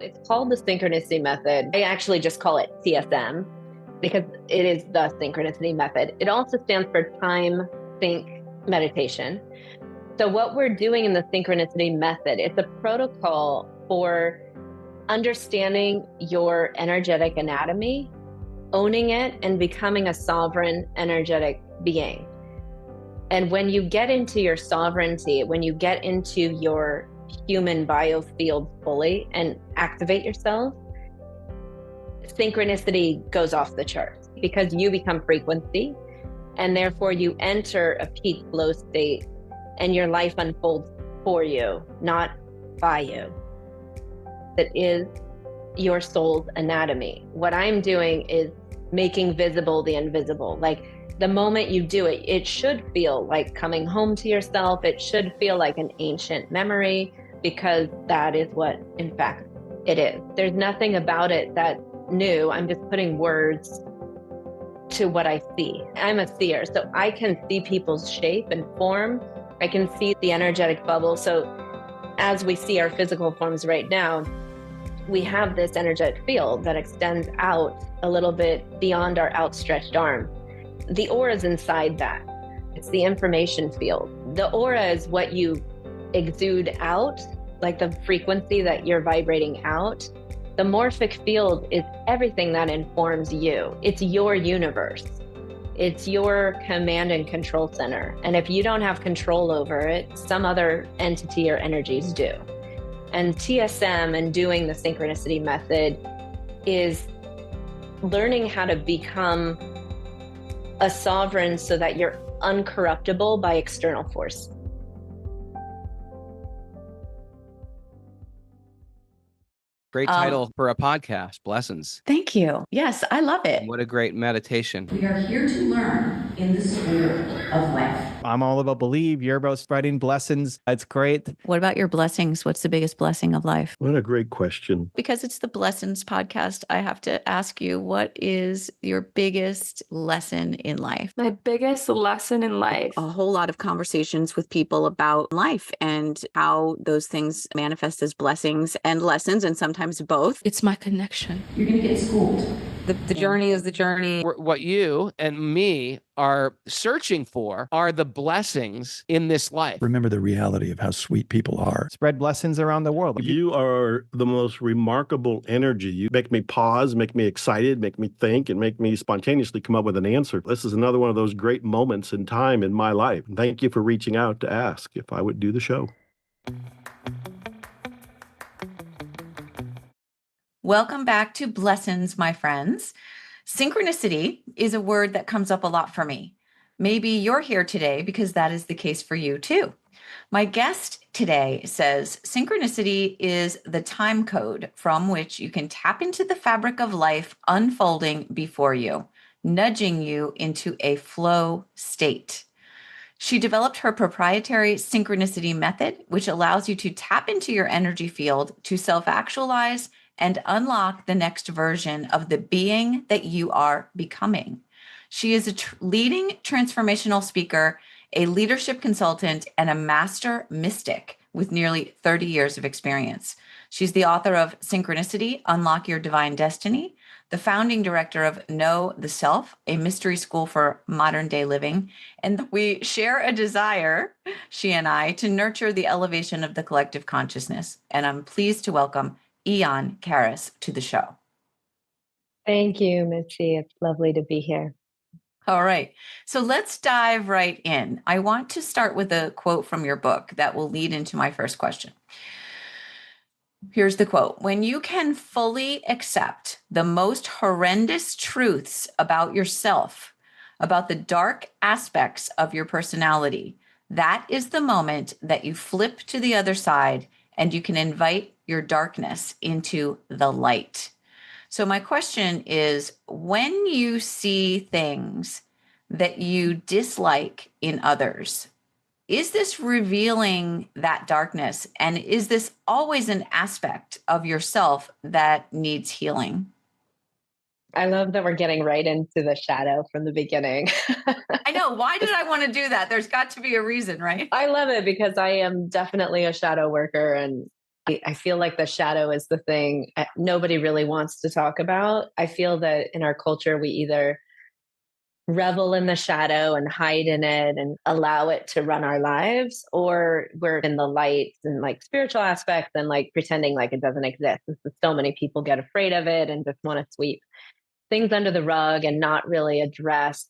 It's called the Synchronicity method. I actually just call it TSM because it is the Synchronicity method. It also stands for time, think, meditation. So what we're doing in the Synchronicity method, it's a protocol for understanding your energetic anatomy, owning it, and becoming a sovereign energetic being. And when you get into your sovereignty, when you get into your human biofield fully and activate yourself, synchronicity goes off the charts because you become frequency, and therefore you enter a peak flow state and your life unfolds for you, not by you. That is your soul's anatomy. What I'm doing is making visible the invisible. Like the moment you do it, it should feel like coming home to yourself. It should feel like an ancient memory, because that is what, in fact, it is. There's nothing about it that's new. I'm just putting words to what I see. I'm a seer, so I can see people's shape and form. I can see the energetic bubble. So as we see our physical forms right now, we have this energetic field that extends out a little bit beyond our outstretched arm. The aura is inside that. It's the information field. The aura is what you exude out, like the frequency that you're vibrating out. The morphic field is everything that informs you. It's your universe. It's your command and control center. And if you don't have control over it, some other entity or energies do. And TSM and doing the synchronicity method is learning how to become a sovereign so that you're uncorruptible by external force. Great title for a podcast, Blessings. Thank you. Yes, I love it. What a great meditation. We are here to learn in the spirit of life. I'm all about believe. You're about spreading blessings. That's great. What about your blessings? What's the biggest blessing of life? What a great question. Because it's the Blessings podcast, I have to ask you, what is your biggest lesson in life? My biggest lesson in life. A whole lot of conversations with people about life and how those things manifest as blessings and lessons, and sometimes both. It's my connection. You're going to get schooled. The journey is the journey. What you and me are searching for are the blessings in this life. Remember the reality of how sweet people are. Spread blessings around the world. You are the most remarkable energy. You make me pause, make me excited, make me think, and make me spontaneously come up with an answer. This is another one of those great moments in time in my life. Thank you for reaching out to ask if I would do the show. Welcome back to Blessings, my friends. Synchronicity is a word that comes up a lot for me. Maybe you're here today because that is the case for you too. My guest today says synchronicity is the time code from which you can tap into the fabric of life unfolding before you, nudging you into a flow state. She developed her proprietary synchronicity method, which allows you to tap into your energy field to self-actualize and unlock the next version of the being that you are becoming. She is a leading transformational speaker, a leadership consultant, and a master mystic with nearly 30 years of experience. She's the author of Synchronicity, Unlock Your Divine Destiny, the founding director of Know the Self, a mystery school for modern day living. And we share a desire, she and I, to nurture the elevation of the collective consciousness. And I'm pleased to welcome Aeon Karris to the show. Thank you, Mitzi. It's lovely to be here. All right. So let's dive right in. I want to start with a quote from your book that will lead into my first question. Here's the quote. When you can fully accept the most horrendous truths about yourself, about the dark aspects of your personality, that is the moment that you flip to the other side and you can invite your darkness into the light. So my question is, when you see things that you dislike in others, is this revealing that darkness? And is this always an aspect of yourself that needs healing? I love that we're getting right into the shadow from the beginning. I know. Why did I want to do that? There's got to be a reason, right? I love it because I am definitely a shadow worker, and I feel like the shadow is the thing nobody really wants to talk about. I feel that in our culture, we either revel in the shadow and hide in it and allow it to run our lives, or we're in the light and like spiritual aspects and like pretending like it doesn't exist. And so many people get afraid of it and just want to sweep things under the rug and not really address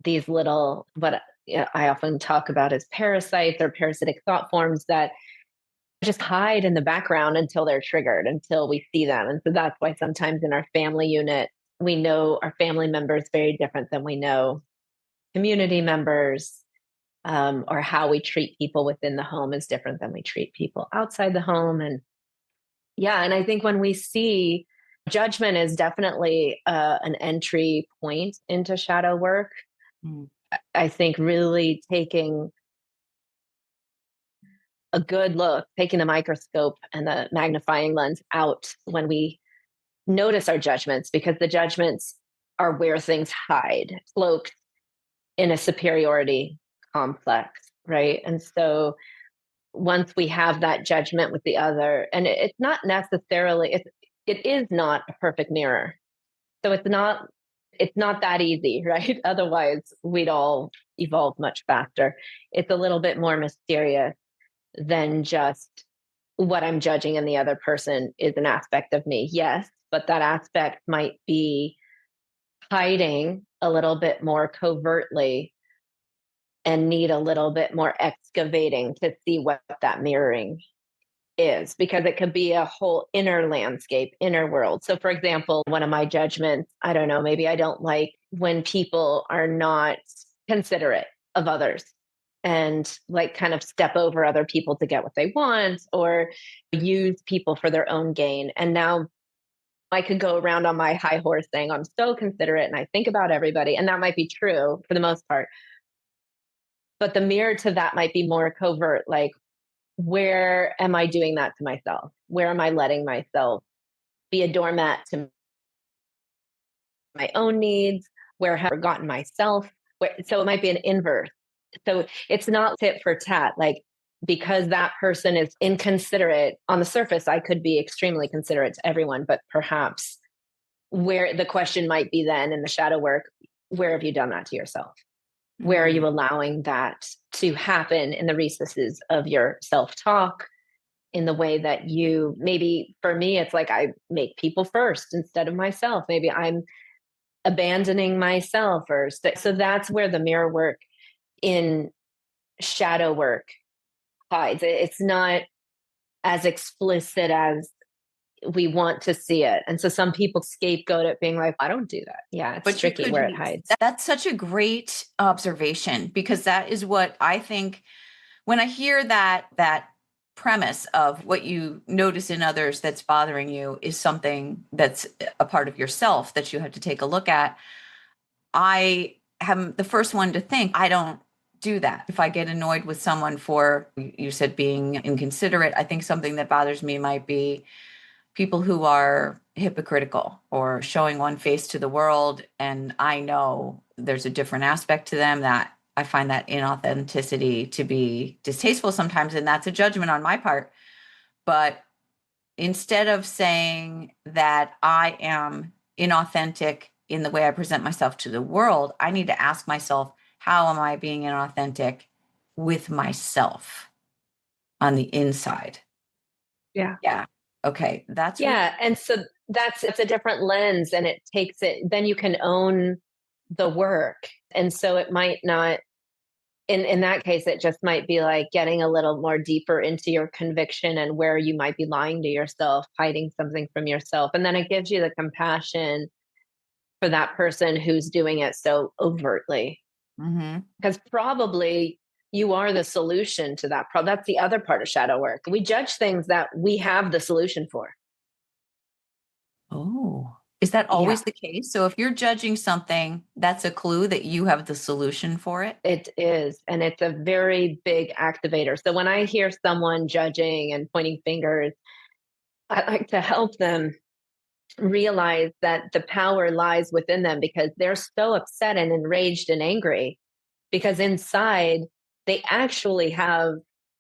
these little, what I often talk about as parasites or parasitic thought forms that just hide in the background until they're triggered, until we see them. And so that's why sometimes in our family unit, we know our family members very different than we know community members, or how we treat people within the home is different than we treat people outside the home. And yeah, and I think when we see judgment is definitely an entry point into shadow work. I think really taking a good look, taking the microscope and the magnifying lens out when we notice our judgments, because the judgments are where things hide, cloaked in a superiority complex, right? And so once we have that judgment with the other, and it's not necessarily, it is not a perfect mirror. So it's not that easy, right? Otherwise we'd all evolve much faster. It's a little bit more mysterious than just what I'm judging in the other person is an aspect of me. Yes, but that aspect might be hiding a little bit more covertly and need a little bit more excavating to see what that mirroring is, because it could be a whole inner landscape, inner world. So for example, one of my judgments, I don't know, maybe I don't like when people are not considerate of others and like kind of step over other people to get what they want, or use people for their own gain. And now I could go around on my high horse saying, I'm so considerate and I think about everybody. And that might be true for the most part. But the mirror to that might be more covert, like, where am I doing that to myself? Where am I letting myself be a doormat to my own needs? Where have I forgotten myself? So it might be an inverse. So it's not tit for tat. Like, because that person is inconsiderate on the surface, I could be extremely considerate to everyone, but perhaps where the question might be then in the shadow work, where have you done that to yourself? Where are you allowing that to happen in the recesses of your self-talk, in the way that you, maybe for me, it's like I make people first instead of myself. Maybe I'm abandoning myself first. So that's where the mirror work in shadow work hides. It's not as explicit as we want to see it. And so some people scapegoat it being like, I don't do that. Yeah, it's tricky where it hides. That's such a great observation, because that is what I think when I hear that premise of what you notice in others that's bothering you is something that's a part of yourself that you have to take a look at. I am the first one to think, I don't do that. If I get annoyed with someone for, you said, being inconsiderate, I think something that bothers me might be people who are hypocritical or showing one face to the world. And I know there's a different aspect to them that I find that inauthenticity to be distasteful sometimes. And that's a judgment on my part. But instead of saying that I am inauthentic in the way I present myself to the world, I need to ask myself, how am I being inauthentic with myself on the inside? Yeah. Yeah. Okay. That's yeah. And so it's a different lens, and it takes it, then you can own the work. And so it might not, in that case, it just might be like getting a little more deeper into your conviction and where you might be lying to yourself, hiding something from yourself. And then it gives you the compassion for that person who's doing it so overtly. Because probably you are the solution to that problem. That's the other part of shadow work. We judge things that we have the solution for. Oh, is that always the case? So if you're judging something, that's a clue that you have the solution for it? It is. And it's a very big activator. So when I hear someone judging and pointing fingers, I like to help them realize that the power lies within them, because they're so upset and enraged and angry, because inside they actually have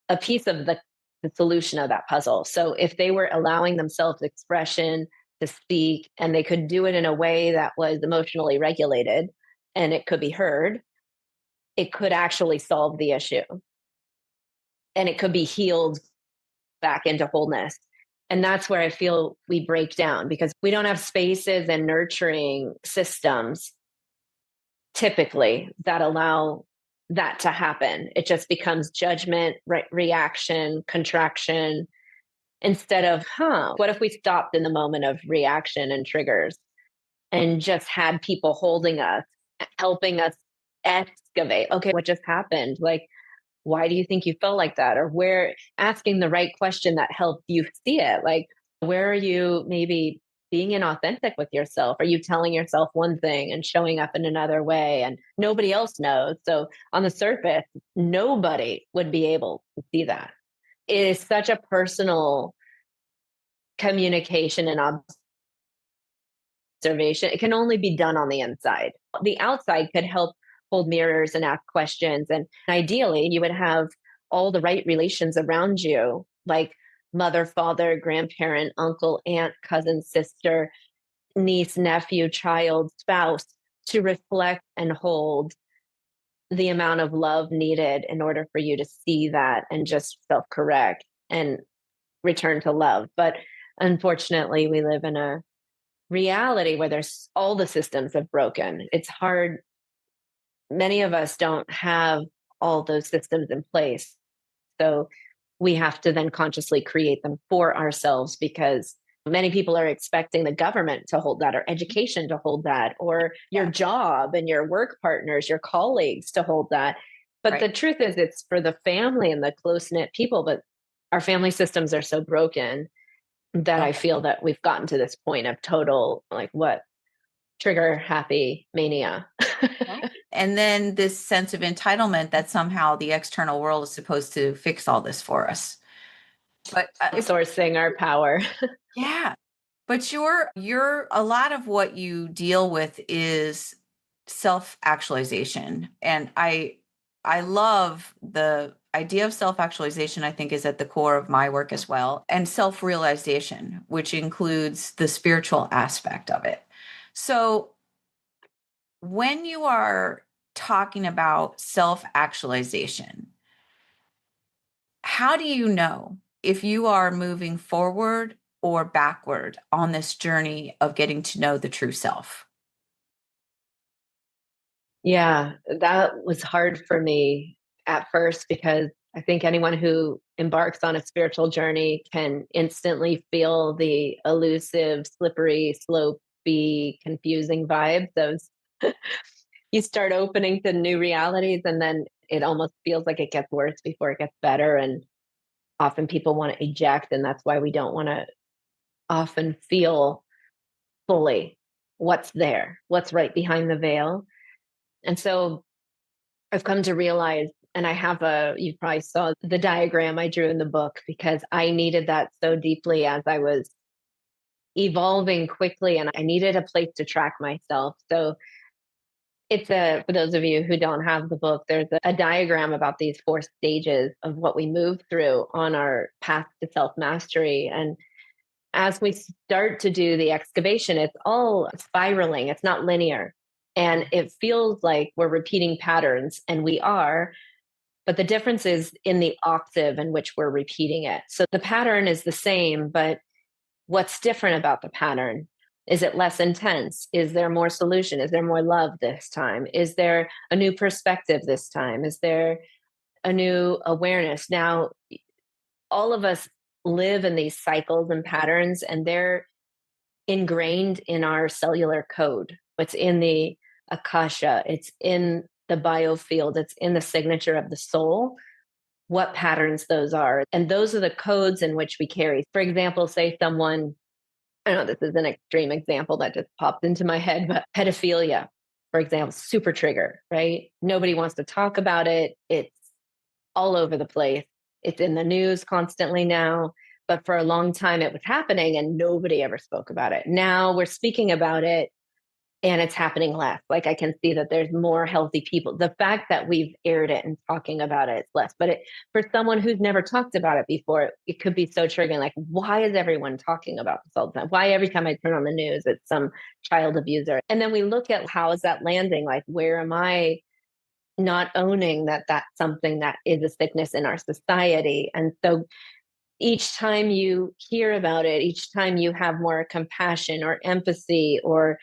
a piece of the the solution of that puzzle. So if they were allowing themselves expression to speak, and they could do it in a way that was emotionally regulated and it could be heard, it could actually solve the issue and it could be healed back into wholeness. And that's where I feel we break down, because we don't have spaces and nurturing systems typically that allow that to happen. It just becomes judgment, reaction, contraction, instead of, what if we stopped in the moment of reaction and triggers and just had people holding us, helping us excavate, okay, what just happened? Like, why do you think you felt like that? Or where, asking the right question that helped you see it. Like, where are you maybe being inauthentic with yourself? Are you telling yourself one thing and showing up in another way and nobody else knows? So on the surface, nobody would be able to see that. It is such a personal communication and observation. It can only be done on the inside. The outside could help hold mirrors and ask questions. And ideally, you would have all the right relations around you, like mother, father, grandparent, uncle, aunt, cousin, sister, niece, nephew, child, spouse, to reflect and hold the amount of love needed in order for you to see that and just self-correct and return to love. But unfortunately, we live in a reality where there's all the systems have broken. It's hard. Many of us don't have all those systems in place. So we have to then consciously create them for ourselves, because many people are expecting the government to hold that, or education to hold that, or your job and your work partners, your colleagues to hold that. But the truth is, it's for the family and the close-knit people. But our family systems are so broken that I feel that we've gotten to this point of total, like, what, trigger happy mania. And then this sense of entitlement that somehow the external world is supposed to fix all this for us. But sourcing our power. Yeah. But you're a lot of what you deal with is self-actualization. And I love the idea of self-actualization. I think is at the core of my work as well. And self-realization, which includes the spiritual aspect of it. So when you are talking about self-actualization, how do you know if you are moving forward or backward on this journey of getting to know the true self? Yeah, that was hard for me at first, because I think anyone who embarks on a spiritual journey can instantly feel the elusive, slippery, slopey, confusing vibes. Those you start opening to new realities, and then it almost feels like it gets worse before it gets better. And often people want to eject, and that's why we don't want to often feel fully what's there, what's right behind the veil. And so I've come to realize, and you probably saw the diagram I drew in the book, because I needed that so deeply as I was evolving quickly, and I needed a place to track myself. So it's for those of you who don't have the book, there's a diagram about these 4 stages of what we move through on our path to self-mastery. And as we start to do the excavation, it's all spiraling. It's not linear. And it feels like we're repeating patterns, and we are, but the difference is in the octave in which we're repeating it. So the pattern is the same, but what's different about the pattern? Is it less intense? Is there more solution? Is there more love this time? Is there a new perspective this time? Is there a new awareness? Now, all of us live in these cycles and patterns, and they're ingrained in our cellular code. It's in the akasha, it's in the biofield, it's in the signature of the soul, what patterns those are. And those are the codes in which we carry. For example, say someone, I know this is an extreme example that just popped into my head, but pedophilia, for example, super trigger, right? Nobody wants to talk about it. It's all over the place. It's in the news constantly now. But for a long time, it was happening and nobody ever spoke about it. Now we're speaking about it and it's happening less. Like I can see that there's more healthy people. The fact that we've aired it and talking about it, it's less. But for someone who's never talked about it before, it could be so triggering. Like, why is everyone talking about this all the time? Why every time I turn on the news, it's some child abuser? And then we look at how is that landing? Like, where am I not owning that that's something that is a sickness in our society? And so each time you hear about it, each time you have more compassion or empathy or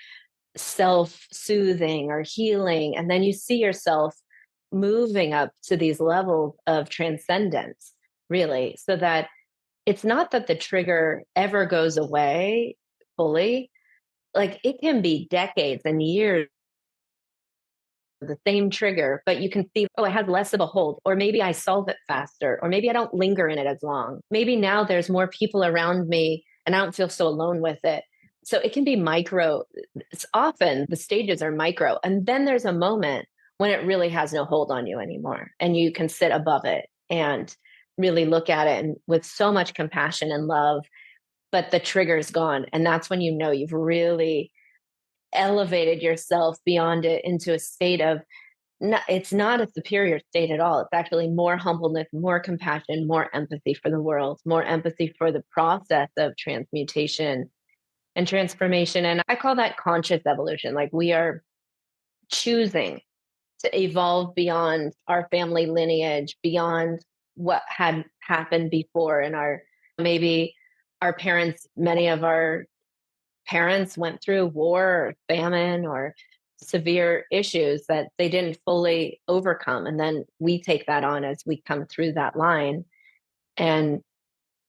self-soothing or healing, and then you see yourself moving up to these levels of transcendence, really, so that it's not that the trigger ever goes away fully. Like it can be decades and years the same trigger, but you can see, oh, it has less of a hold, or maybe I solve it faster, or maybe I don't linger in it as long. Maybe now there's more people around me and I don't feel so alone with it. So it can be micro. It's often the stages are micro. And then there's a moment when it really has no hold on you anymore. And you can sit above it and really look at it and with so much compassion and love, but the trigger's gone. And that's when you know you've really elevated yourself beyond it into a state of it's not a superior state at all. It's actually more humbleness, more compassion, more empathy for the world, more empathy for the process of transmutation and transformation. And I call that conscious evolution. Like we are choosing to evolve beyond our family lineage, beyond what had happened before in our maybe our parents, many of our parents went through war or famine or severe issues that they didn't fully overcome. And then we take that on as we come through that line. And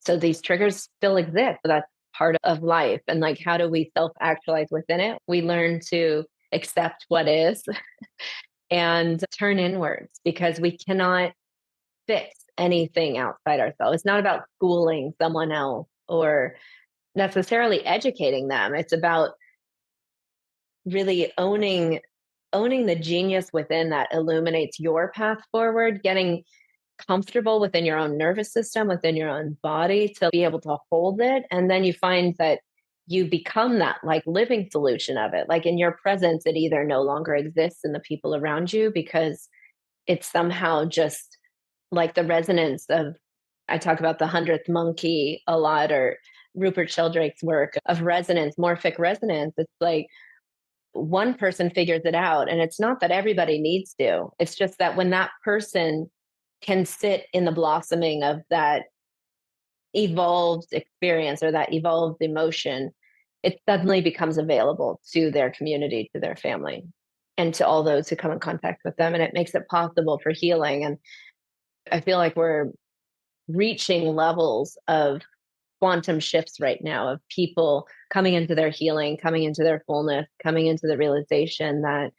so these triggers still exist. So that's part of life. And like, how do we self actualize within it? We learn to accept what is and turn inwards because we cannot fix anything outside ourselves. It's not about schooling someone else or necessarily educating them. It's about really owning the genius within that illuminates your path forward, getting comfortable within your own nervous system, within your own body to be able to hold it. And then you find that you become that like living solution of it. Like in your presence, it either no longer exists in the people around you because it's somehow just like the resonance of, I talk about the 100th monkey a lot, or Rupert Sheldrake's work of resonance, morphic resonance. It's like one person figures it out. And it's not that everybody needs to. It's just that when that person can sit in the blossoming of that evolved experience or that evolved emotion, it suddenly becomes available to their community, to their family, and to all those who come in contact with them. And it makes it possible for healing. And I feel like we're reaching levels of quantum shifts right now of people coming into their healing, coming into their fullness, coming into the realization that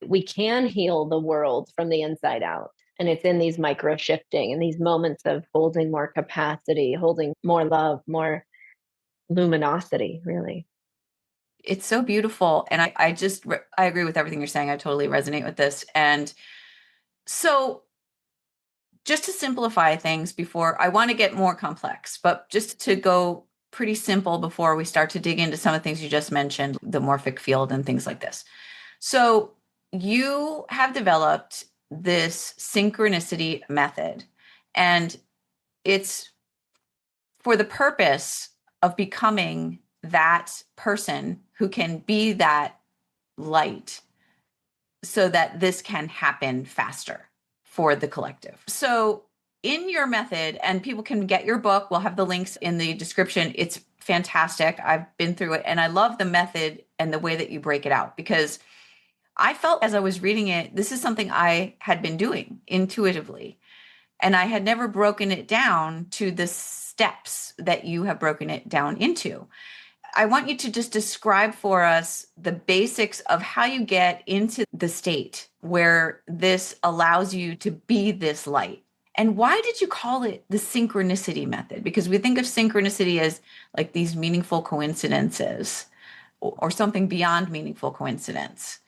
we can heal the world from the inside out. And it's in these micro shifting and these moments of holding more capacity, holding more love, more luminosity, really. It's so beautiful. And I agree with everything you're saying. I totally resonate with this. And so just to simplify things before I want to get more complex, but just to go pretty simple before we start to dig into some of the things you just mentioned, the morphic field and things like this. So you have developed this synchronicity method, and it's for the purpose of becoming that person who can be that light so that this can happen faster for the collective. So in your method, and people can get your book, we'll have the links in the description. It's fantastic. I've been through it and I love the method and the way that you break it out, because I felt as I was reading it, this is something I had been doing intuitively. And I had never broken it down to the steps that you have broken it down into. I want you to just describe for us the basics of how you get into the state where this allows you to be this light. And why did you call it the synchronicity method? Because we think of synchronicity as like these meaningful coincidences or something beyond meaningful coincidence.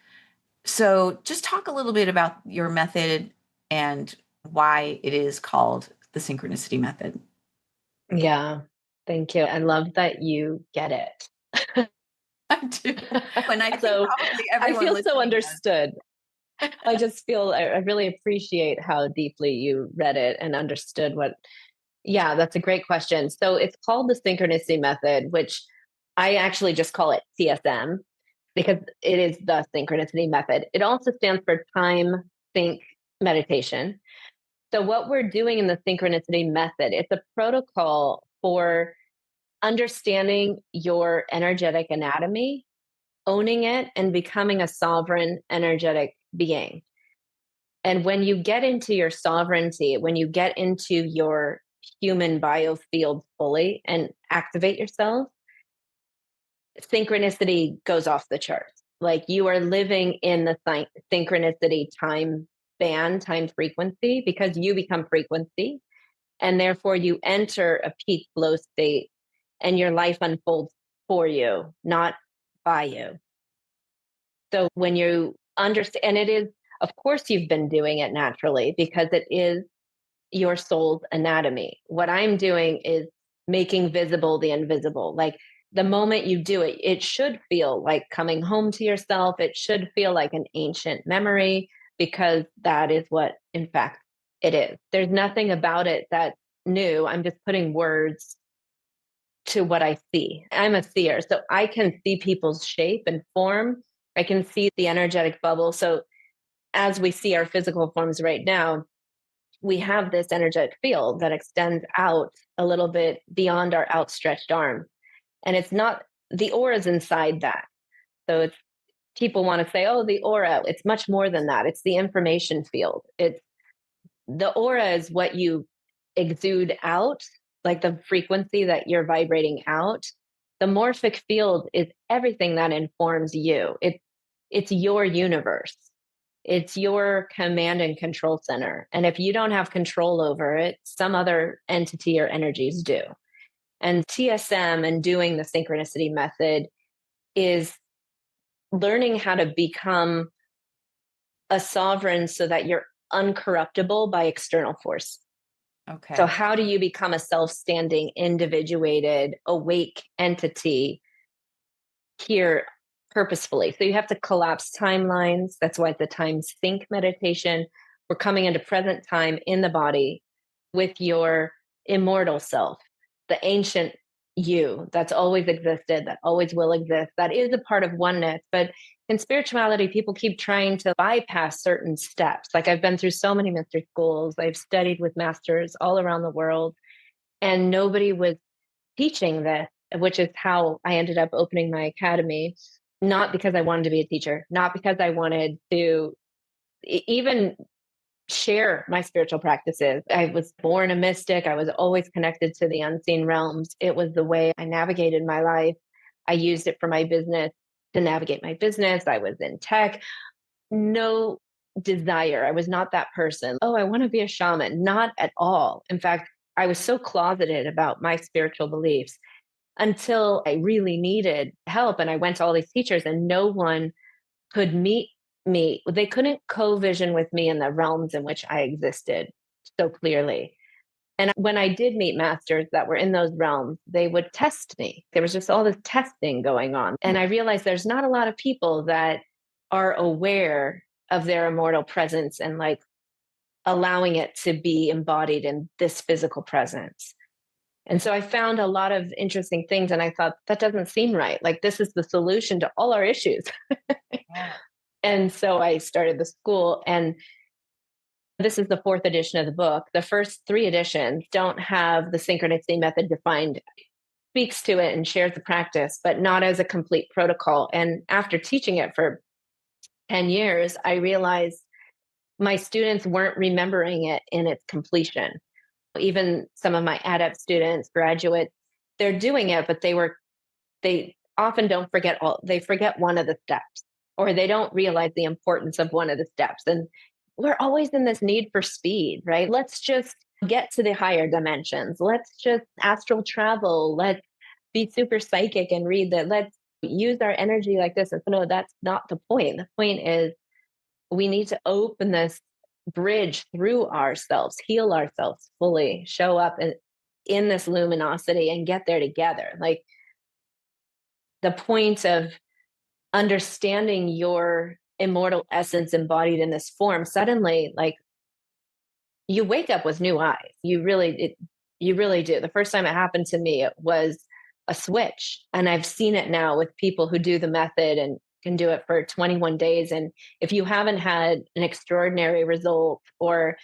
So just talk a little bit about your method and why it is called the synchronicity method. Yeah. Thank you. I love that you get it. I do. And I think So probably I everyone feel so listening does. understood. I just feel I really appreciate how deeply you read it and understood what. Yeah, that's a great question. So it's called the synchronicity method, which I actually just call it TSM because it is the synchronicity method. It also stands for time, think, meditation. So what we're doing in the synchronicity method, it's a protocol for understanding your energetic anatomy, owning it, and becoming a sovereign energetic being. And when you get into your sovereignty, when you get into your human biofield fully and activate yourself, synchronicity goes off the charts. Like you are living in the synchronicity time band, time frequency, because you become frequency. And therefore, you enter a peak flow state and your life unfolds for you, not by you. So when you understand, and it is, of course, you've been doing it naturally because it is your soul's anatomy. What I'm doing is making visible the invisible. Like the moment you do it, it should feel like coming home to yourself. It should feel like an ancient memory because that is what, in fact, it is. There's nothing about it that's new. I'm just putting words to what I see. I'm a seer, so I can see people's shape and form. I can see the energetic bubble. So as we see our physical forms right now, we have this energetic field that extends out a little bit beyond our outstretched arm. And it's not, the aura is inside that. So it's, people want to say, oh, the aura, it's much more than that. It's the information field. It's, the aura is what you exude out, like the frequency that you're vibrating out. The morphic field is everything that informs you. It's your universe. It's your command and control center. And if you don't have control over it, some other entity or energies do. And TSM and doing the synchronicity method is learning how to become a sovereign so that you're uncorruptible by external force. Okay. So how do you become a self-standing, individuated, awake entity here purposefully? So you have to collapse timelines. That's why it's a time sync meditation. We're coming into present time in the body with your immortal self, the ancient you that's always existed, that always will exist, that is a part of oneness. But in spirituality, people keep trying to bypass certain steps. Like I've been through so many mystery schools, I've studied with masters all around the world, and nobody was teaching this, which is how I ended up opening my academy. Not because I wanted to be a teacher, not because I wanted to even share my spiritual practices. I was born a mystic. I was always connected to the unseen realms. It was the way I navigated my life. I used it for my business to navigate my business. I was in tech. No desire. I was not that person. Oh, I want to be a shaman. Not at all. In fact, I was so closeted about my spiritual beliefs until I really needed help. And I went to all these teachers, and no one could meet me. They couldn't co-vision with me in the realms in which I existed so clearly. And when I did meet masters that were in those realms, they would test me. There was just all this testing going on. And I realized there's not a lot of people that are aware of their immortal presence and like allowing it to be embodied in this physical presence. And so I found a lot of interesting things, and I thought that doesn't seem right. Like this is the solution to all our issues. Yeah. And so I started the school, and this is the 4th edition of the book. The first 3 editions don't have the synchronicity method defined, speaks to it and shares the practice, but not as a complete protocol. And after teaching it for 10 years, I realized my students weren't remembering it in its completion. Even some of my adept students, graduates, they're doing it, but they often don't forget they forget one of the steps, or they don't realize the importance of one of the steps. And we're always in this need for speed, right? Let's just get to the higher dimensions. Let's just astral travel. Let's be super psychic and read that. Let's use our energy like this. And so, no, that's not the point. The point is we need to open this bridge through ourselves, heal ourselves fully, show up in this luminosity and get there together. Like the point of understanding your immortal essence embodied in this form, suddenly, like, you wake up with new eyes. You really do. The first time it happened to me, it was a switch. And I've seen it now with people who do the method and can do it for 21 days. And if you haven't had an extraordinary result, or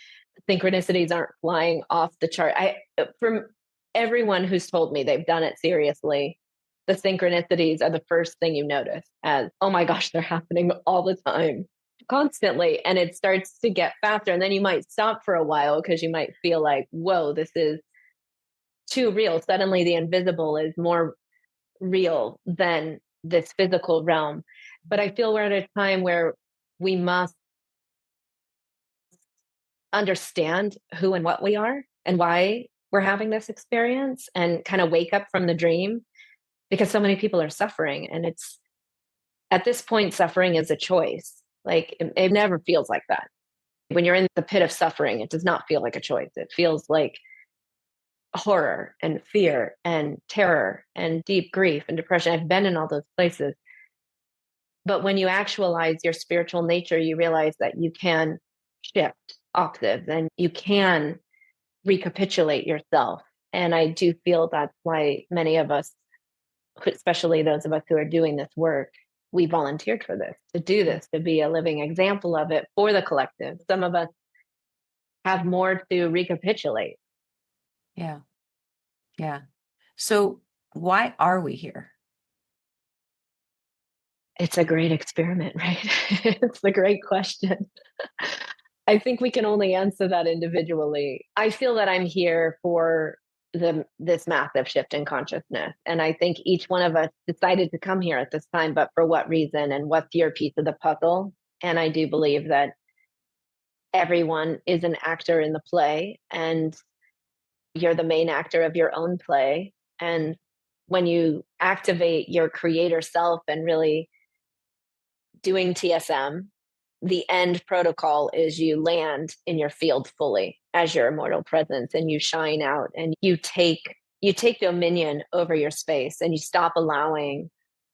synchronicities aren't flying off the chart, from everyone who's told me they've done it seriously, the synchronicities are the first thing you notice as, oh my gosh, they're happening all the time, constantly. And it starts to get faster. And then you might stop for a while because you might feel like, whoa, this is too real. Suddenly the invisible is more real than this physical realm. But I feel we're at a time where we must understand who and what we are and why we're having this experience, and kind of wake up from the dream, because so many people are suffering. And it's, at this point, suffering is a choice. Like, it never feels like that. When you're in the pit of suffering, it does not feel like a choice. It feels like horror and fear and terror and deep grief and depression. I've been in all those places. But when you actualize your spiritual nature, you realize that you can shift octaves and you can recapitulate yourself. And I do feel that's why many of us, especially those of us who are doing this work, we volunteered for this, to do this, to be a living example of it for the collective. Some of us have more to recapitulate. Yeah. Yeah. So why are we here? It's a great experiment, right? It's a great question. I think we can only answer that individually. I feel that I'm here for this massive shift in consciousness. And I think each one of us decided to come here at this time, but for what reason and what's your piece of the puzzle? And I do believe that everyone is an actor in the play, and you're the main actor of your own play. And when you activate your creator self and really doing TSM, the end protocol is you land in your field fully as your immortal presence, and you shine out, and you take dominion over your space, and you stop allowing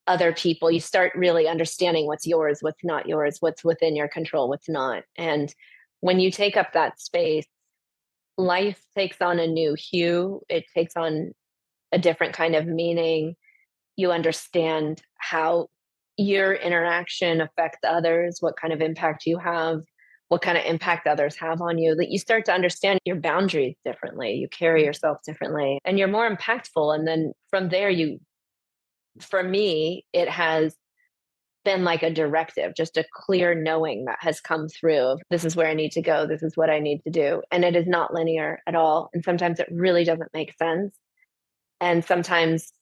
other people. You start really understanding what's yours, what's not yours, what's within your control, what's not. And when you take up that space, life takes on a new hue. It takes on a different kind of meaning. You understand how your interaction affects others, what kind of impact you have, what kind of impact others have on you, that you start to understand your boundaries differently. You carry yourself differently, and you're more impactful. And then from there, for me, it has been like a directive, just a clear knowing that has come through. This is where I need to go. This is what I need to do. And it is not linear at all. And sometimes it really doesn't make sense. And sometimes,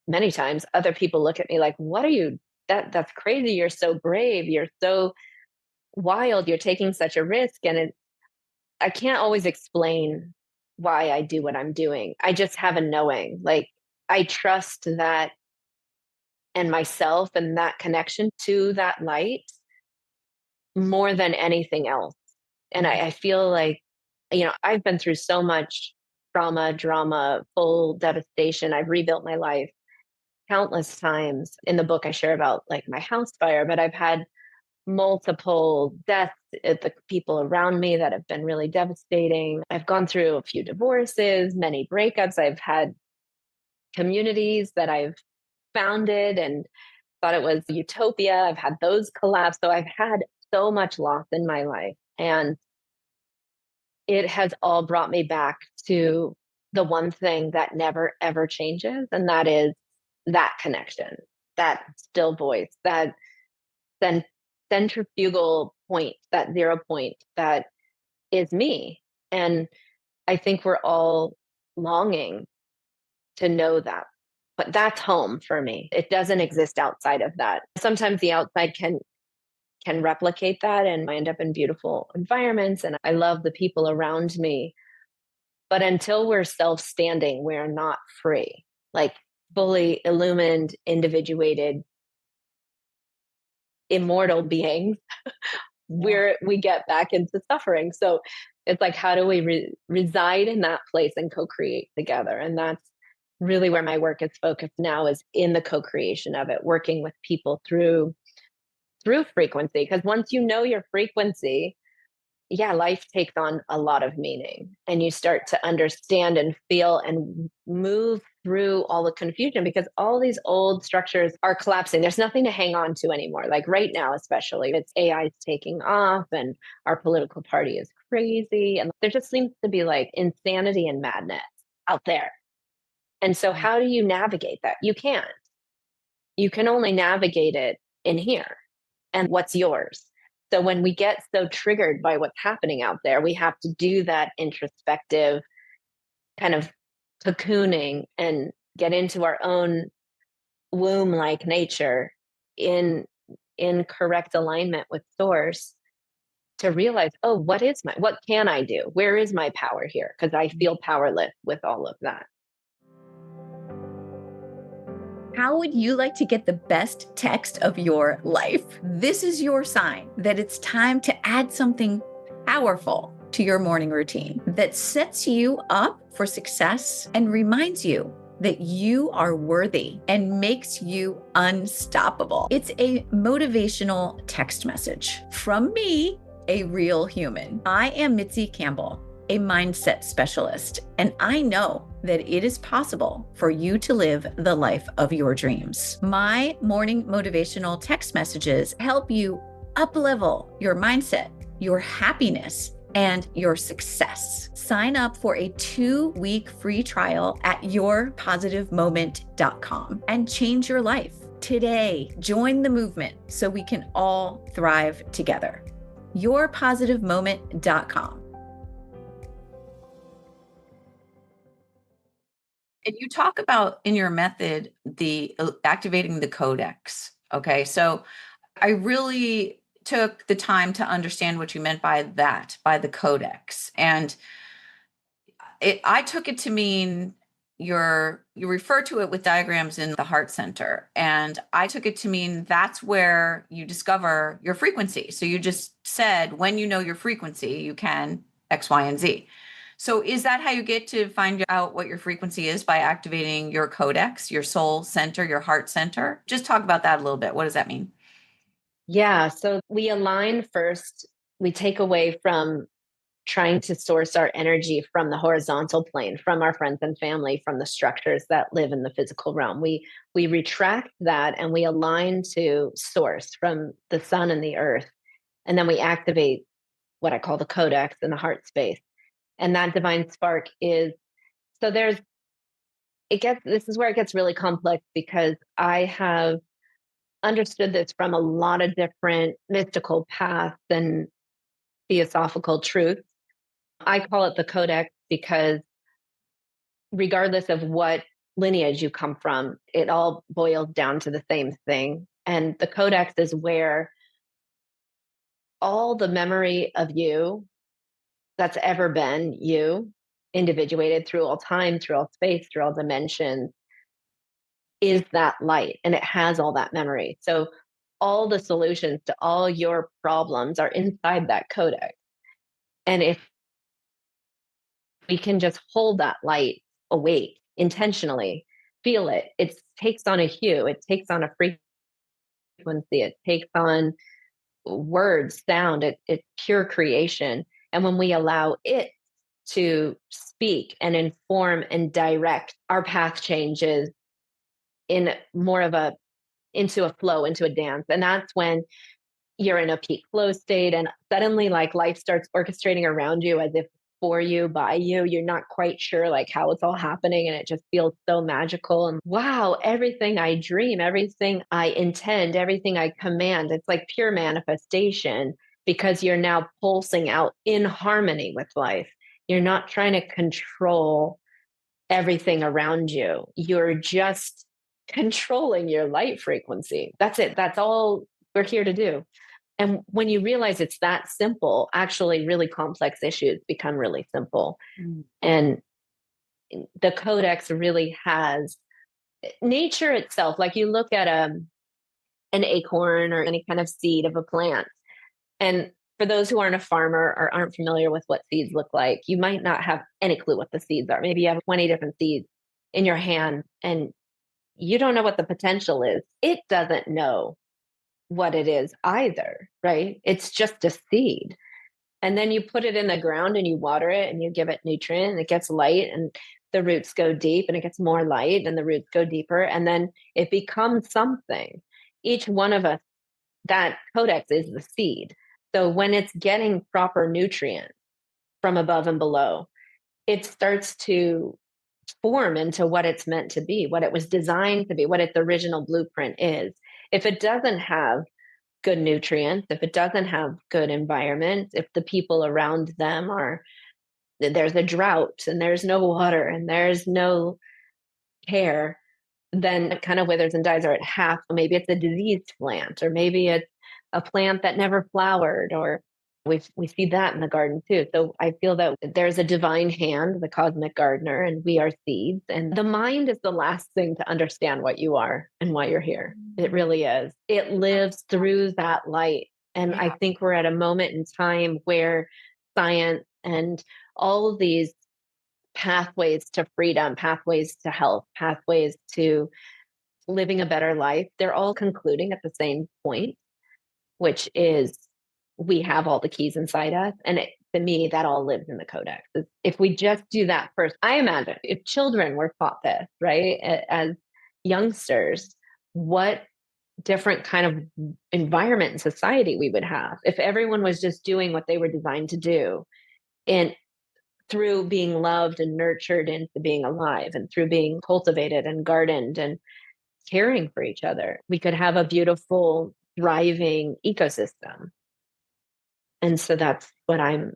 many times, other people look at me like, what are you, that's crazy. You're so brave. You're so wild. You're taking such a risk. And I can't always explain why I do what I'm doing. I just have a knowing. Like, I trust that, and myself, and that connection to that light more than anything else. And I feel like, I've been through so much trauma, drama, full devastation. I've rebuilt my life countless times. In the book, I share about like my house fire, but I've had multiple deaths at the people around me that have been really devastating. I've gone through a few divorces, many breakups. I've had communities that I've founded and thought it was utopia. I've had those collapse. So I've had so much loss in my life. And it has all brought me back to the one thing that never, ever changes. And that is that connection, that still voice, that centrifugal point, that 0 point that is me. And I think we're all longing to know that. But that's home for me. It doesn't exist outside of that. Sometimes the outside can replicate that, and I end up in beautiful environments, and I love the people around me. But until we're self-standing, we're not free. Like, fully illumined, individuated, immortal beings, we get back into suffering. So it's like, how do we reside in that place and co-create together? And really where my work is focused now is in the co-creation of it, working with people through frequency. Because once you know your frequency, yeah, life takes on a lot of meaning, and you start to understand and feel and move through all the confusion, because all these old structures are collapsing. There's nothing to hang on to anymore. Like right now, especially, it's AI taking off and our political party is crazy. And there just seems to be like insanity and madness out there. And so how do you navigate that? You can't. You can only navigate it in here and what's yours. So when we get so triggered by what's happening out there, we have to do that introspective kind of cocooning and get into our own womb-like nature in correct alignment with source to realize, oh, what can I do? Where is my power here? Because I feel powerless with all of that. How would you like to get the best text of your life? This is your sign that it's time to add something powerful to your morning routine that sets you up for success and reminds you that you are worthy and makes you unstoppable. It's a motivational text message from me, a real human. I am Mitzi Campbell, a mindset specialist, and I know that it is possible for you to live the life of your dreams. My morning motivational text messages help you up-level your mindset, your happiness, and your success. Sign up for a 2-week free trial at yourpositivemoment.com and change your life today. Join the movement so we can all thrive together. yourpositivemoment.com. And you talk about in your method, the activating the codex. Okay. So I really took the time to understand what you meant by that, by the codex. And I took it to mean you refer to it with diagrams in the heart center. And I took it to mean that's where you discover your frequency. So you just said, when you know your frequency, you can X, Y, and Z. So is that how you get to find out what your frequency is, by activating your codex, your soul center, your heart center? Just talk about that a little bit. What does that mean? Yeah. So we align first. We take away from trying to source our energy from the horizontal plane, from our friends and family, from the structures that live in the physical realm. We retract that and we align to source from the sun and the earth. And then we activate what I call the codex in the heart space. And that divine spark is, so this is where it gets really complex, because I have understood this from a lot of different mystical paths and theosophical truths. I call it the codex because regardless of what lineage you come from, it all boils down to the same thing. And the codex is where all the memory of you that's ever been you, individuated through all time, through all space, through all dimensions, is that light. And it has all that memory. So all the solutions to all your problems are inside that codex. And if we can just hold that light awake intentionally, feel it, it takes on a hue, it takes on a frequency, it takes on words, sound, it's pure creation. And when we allow it to speak and inform and direct, our path changes in more of into a flow, into a dance. And that's when you're in a peak flow state, and suddenly like life starts orchestrating around you as if for you, by you. You're not quite sure like how it's all happening, and it just feels so magical. And wow, everything I dream, everything I intend, everything I command, it's like pure manifestation, because you're now pulsing out in harmony with life. You're not trying to control everything around you. You're just controlling your light frequency. That's it. That's all we're here to do. And when you realize it's that simple, actually really complex issues become really simple. And the codex really has nature itself. Like you look at an acorn or any kind of seed of a plant. And for those who aren't a farmer or aren't familiar with what seeds look like, you might not have any clue what the seeds are. Maybe you have 20 different seeds in your hand and you don't know what the potential is. It doesn't know what it is either, right? It's just a seed. And then you put it in the ground and you water it and you give it nutrient and it gets light and the roots go deep and it gets more light and the roots go deeper and then it becomes something. Each one of us, that codex is the seed. So when it's getting proper nutrient from above and below, it starts to form into what it's meant to be, what it was designed to be, what its original blueprint is. If it doesn't have good nutrients, if it doesn't have good environment, if the people around them there's a drought and there's no water and there's no care, then it kind of withers and dies, or it half, maybe it's a diseased plant, or maybe it's a plant that never flowered, or we see that in the garden too. So I feel that there's a divine hand, the cosmic gardener, and we are seeds. And the mind is the last thing to understand what you are and why you're here. It really is. It lives through that light. And I think we're at a moment in time where science and all of these pathways to freedom, pathways to health, pathways to living a better life, they're all concluding at the same point, which is we have all the keys inside us. And to me, that all lives in the codex. If we just do that first, I imagine if children were taught this, right, as youngsters, what different kind of environment and society we would have if everyone was just doing what they were designed to do, and through being loved and nurtured into being alive and through being cultivated and gardened and caring for each other, we could have a beautiful, thriving ecosystem. And so that's what I'm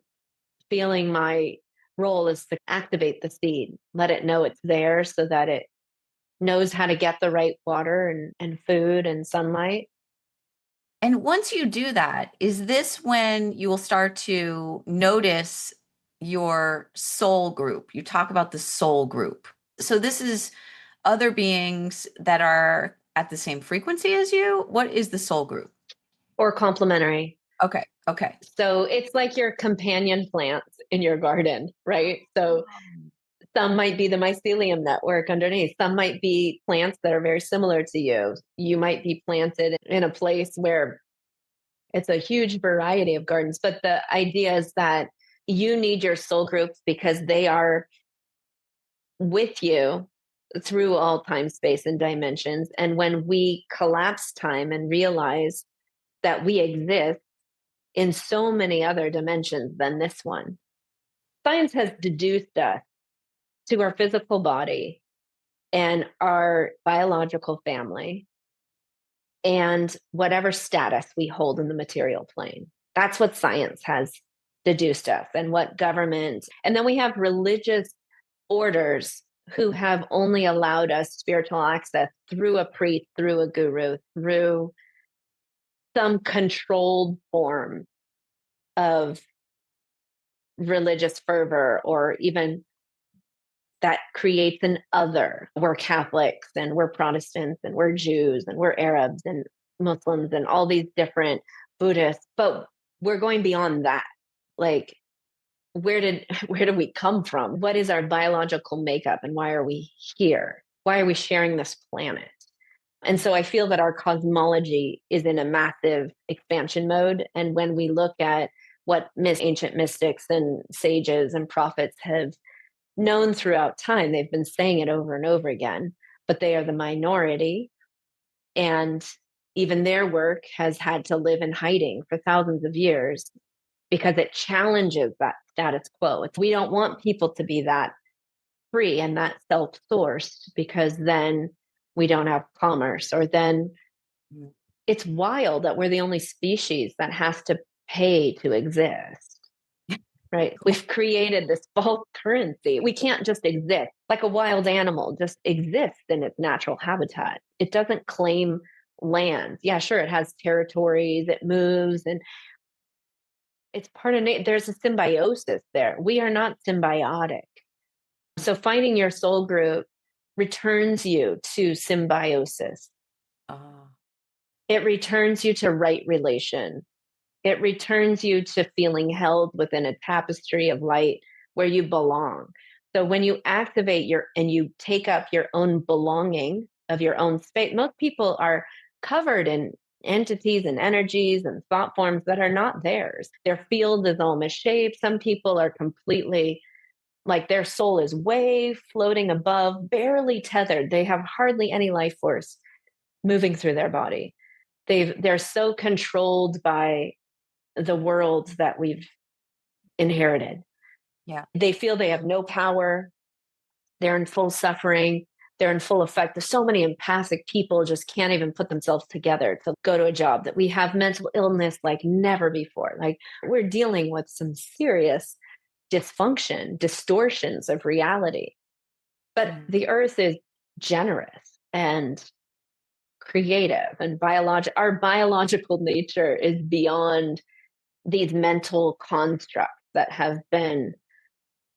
feeling my role is to activate the seed, let it know it's there so that it knows how to get the right water and food and sunlight. And once you do that, is this when you will start to notice your soul group? You talk about the soul group. So this is other beings that are at the same frequency as you. What is the soul group? Or complementary. Okay. Okay. So it's like your companion plants in your garden, right? So some might be the mycelium network underneath. Some might be plants that are very similar to you. You might be planted in a place where it's a huge variety of gardens. But the idea is that you need your soul groups because they are with you through all time, space, and dimensions. And when we collapse time and realize that we exist in so many other dimensions than this one, science has deduced us to our physical body and our biological family and whatever status we hold in the material plane. That's what science has deduced us, and what government. And then we have religious orders who have only allowed us spiritual access through a priest, through a guru, through some controlled form of religious fervor, or even that creates an other. We're Catholics and we're Protestants and we're Jews and we're Arabs and Muslims and all these different Buddhists, but we're going beyond that. Like, where did we come from? What is our biological makeup and why are we here? Why are we sharing this planet? And so I feel that our cosmology is in a massive expansion mode. And when we look at what ancient mystics and sages and prophets have known throughout time, they've been saying it over and over again, but they are the minority. And even their work has had to live in hiding for thousands of years because it challenges that status quo. We don't want people to be that free and that self-sourced, because then we don't have commerce, or then it's wild that we're the only species that has to pay to exist. Right? We've created this false currency. We can't just exist like a wild animal, just exist in its natural habitat. It doesn't claim land. Yeah, sure, it has territories, it moves, and it's part of nature. There's a symbiosis there. We are not symbiotic. So finding your soul group returns you to symbiosis. It returns you to right relation. It returns you to feeling held within a tapestry of light where you belong. So when you activate and you take up your own belonging of your own space, most people are covered in entities and energies and thought forms that are not theirs. Their field is all misshaped. Some people are completely like their soul is way floating above, barely tethered. They have hardly any life force moving through their body. They're so controlled by the world that we've inherited. Yeah. They feel they have no power. They're in full suffering. They're in full effect. There's so many empathic people just can't even put themselves together to go to a job. That we have mental illness like never before. Like we're dealing with some serious dysfunction, distortions of reality. But the earth is generous and creative and our biological nature is beyond these mental constructs that have been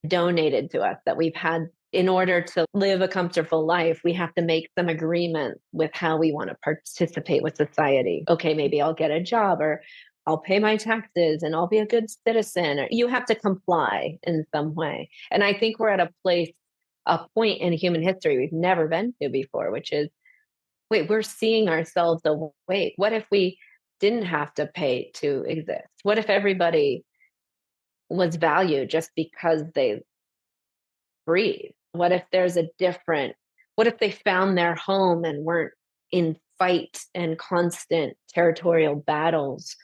donated to us, that we've had. In order to live a comfortable life, we have to make some agreement with how we want to participate with society. Okay, maybe I'll get a job, or I'll pay my taxes and I'll be a good citizen. Or you have to comply in some way. And I think we're at a point in human history we've never been to before, which is, wait, we're seeing ourselves awake. What if we didn't have to pay to exist? What if everybody was valued just because they breathe? What if what if they found their home and weren't in fight and constant territorial battles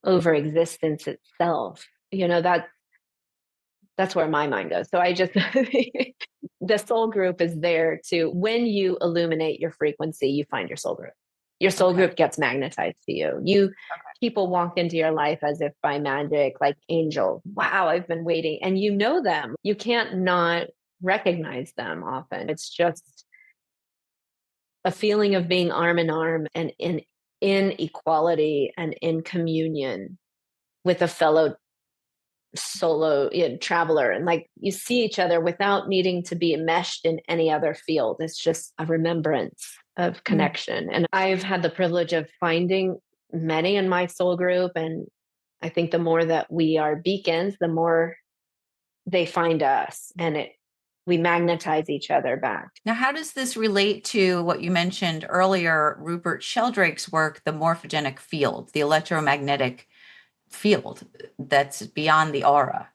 over existence itself? That's where my mind goes. So I just, the soul group is there to, when you illuminate your frequency, you find your soul group. Your soul group gets magnetized to you. People walk into your life as if by magic, like angels. Wow, I've been waiting. And you know them. You can't not recognize them often. It's just a feeling of being arm in arm and in equality and in communion with a fellow solo traveler, and like you see each other without needing to be enmeshed in any other field. It's just a remembrance of connection. And I've had the privilege of finding many in my soul group, and I think the more that we are beacons, the more they find us, and we magnetize each other back. Now, how does this relate to what you mentioned earlier, Rupert Sheldrake's work, the morphogenic field, the electromagnetic field that's beyond the aura?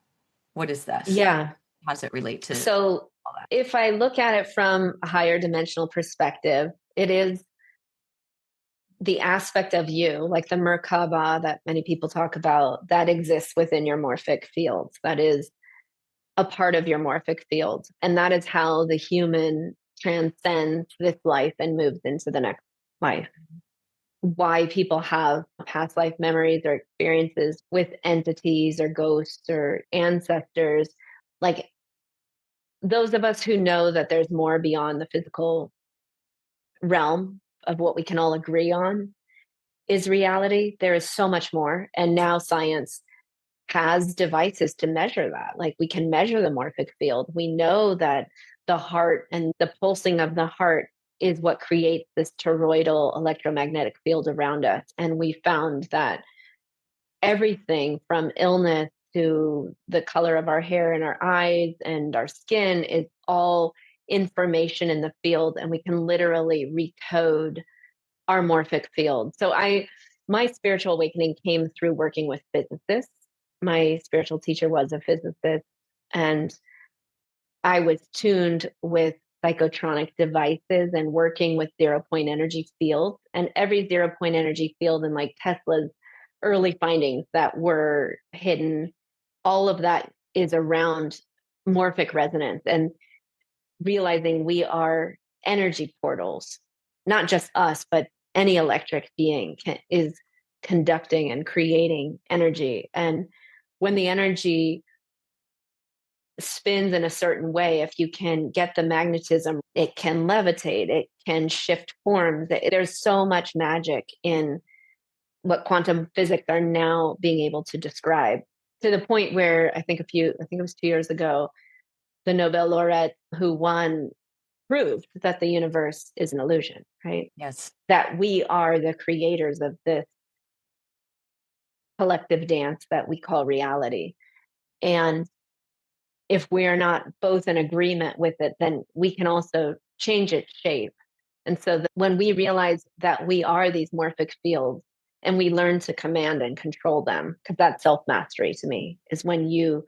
What is this? Yeah. How does it relate to? So if I look at it from a higher dimensional perspective, it is the aspect of you, like the Merkaba that many people talk about, that exists within your morphic field. That is a part of your morphic field. And that is how the human transcends this life and moves into the next life. Why people have past life memories or experiences with entities or ghosts or ancestors, like those of us who know that there's more beyond the physical realm of what we can all agree on is reality. There is so much more. And now science has devices to measure that. Like we can measure the morphic field. We know that the heart and the pulsing of the heart is what creates this toroidal electromagnetic field around us. And we found that everything from illness to the color of our hair and our eyes and our skin is all information in the field, and we can literally recode our morphic field. So my spiritual awakening came through working with physicists. My spiritual teacher was a physicist, and I was tuned with psychotronic devices and working with 0-point energy fields. And every 0-point energy field, and like Tesla's early findings that were hidden, all of that is around morphic resonance and realizing we are energy portals. Not just us, but any electric being is conducting and creating energy. And when the energy spins in a certain way, if you can get the magnetism, it can levitate, it can shift forms. There's so much magic in what quantum physics are now being able to describe, to the point where I think it was 2 years ago, the Nobel laureate who won proved that the universe is an illusion, right? Yes. That we are the creators of this collective dance that we call reality. And if we're not both in agreement with it, then we can also change its shape. And so when we realize that we are these morphic fields and we learn to command and control them, because that's self-mastery to me, is when you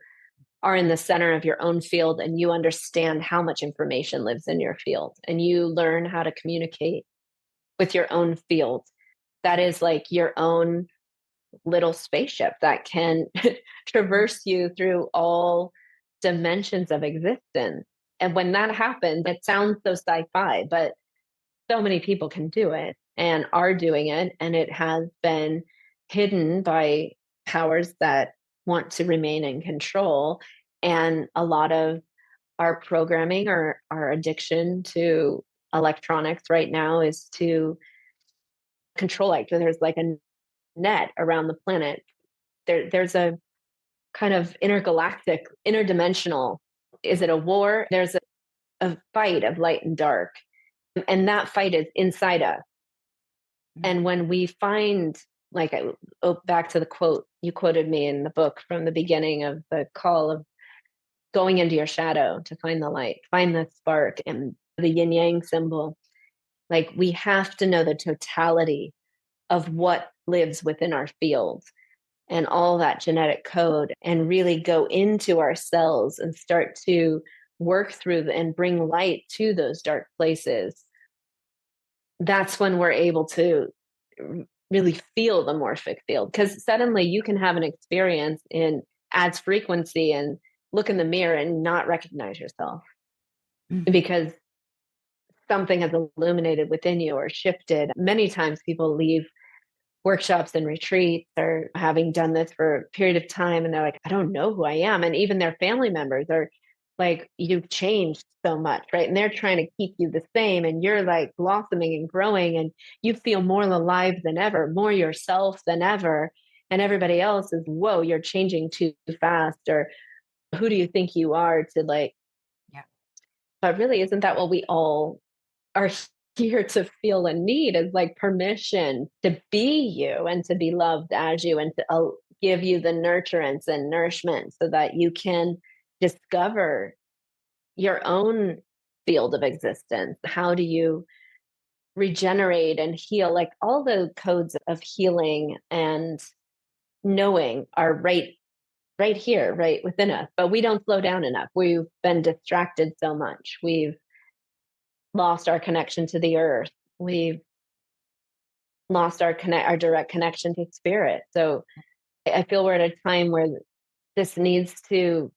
are in the center of your own field and you understand how much information lives in your field and you learn how to communicate with your own field. That is like your own little spaceship that can traverse you through all dimensions of existence. And when that happens, it sounds so sci-fi, but so many people can do it and are doing it. And it has been hidden by powers that want to remain in control. And a lot of our programming or our addiction to electronics right now is to control. Like there's like a net around the planet. There's a kind of intergalactic, interdimensional. Is it a war? There's a fight of light and dark. And that fight is inside us. And when we find, like, back to the quote, you quoted me in the book from the beginning of the call of going into your shadow to find the light, find the spark and the yin yang symbol. Like we have to know the totality of what lives within our field and all that genetic code and really go into our cells and start to work through and bring light to those dark places. That's when we're able to really feel the morphic field, because suddenly you can have an experience in adds frequency and look in the mirror and not recognize yourself because something has illuminated within you or shifted. Many times people leave workshops and retreats or having done this for a period of time and they're like, I don't know who I am. And even their family members are like, you've changed so much, right? And they're trying to keep you the same and you're like blossoming and growing and you feel more alive than ever, more yourself than ever. And everybody else is, whoa, you're changing too fast, or who do you think you are to like, Yeah. But really, isn't that what we all are here to feel and need, is like permission to be you and to be loved as you and to give you the nurturance and nourishment so that you can discover your own field of existence. How do you regenerate and heal? Like all the codes of healing and knowing are right here, right within us, but we don't slow down enough. We've been distracted so much. We've lost our connection to the earth. We've lost our direct connection to spirit. So I feel we're at a time where this needs to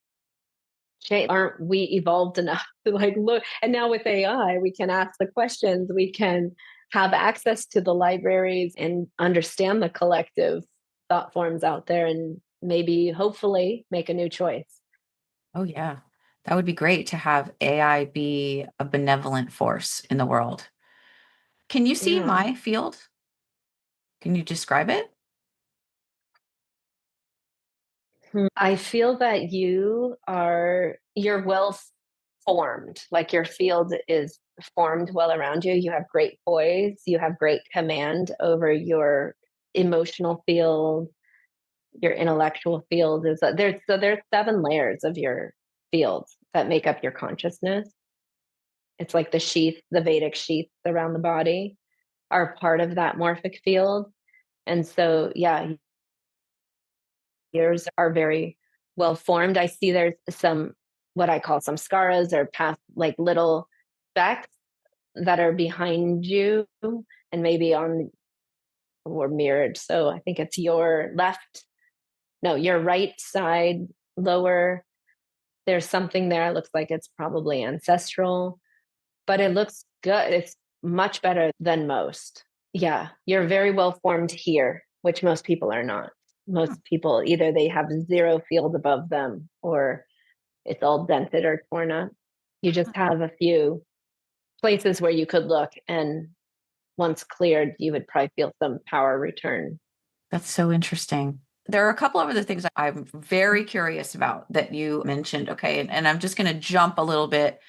change. Aren't we evolved enough to like look? And now with AI, we can ask the questions. We can have access to the libraries and understand the collective thought forms out there and maybe hopefully make a new choice. Oh, yeah. That would be great to have AI be a benevolent force in the world. Can you see my field? Can you describe it? I feel that you're well formed, like your field is formed well around you. You have great poise, you have great command over your emotional field, your intellectual field. There's 7 layers of your field that make up your consciousness. It's like the sheath, the Vedic sheaths around the body are part of that morphic field. And so, yeah, yours are very well formed. I see there's some, what I call some scaras or past, like little specks that are behind you and maybe on or mirrored. So I think it's your your right side lower. There's something there. It looks like it's probably ancestral, but it looks good. It's much better than most. Yeah, you're very well formed here, which most people are not. Most people, either they have zero field above them or it's all dented or torn up. You just have a few places where you could look, and once cleared, you would probably feel some power return. That's so interesting. There are a couple of other things I'm very curious about that you mentioned. Okay. And I'm just going to jump a little bit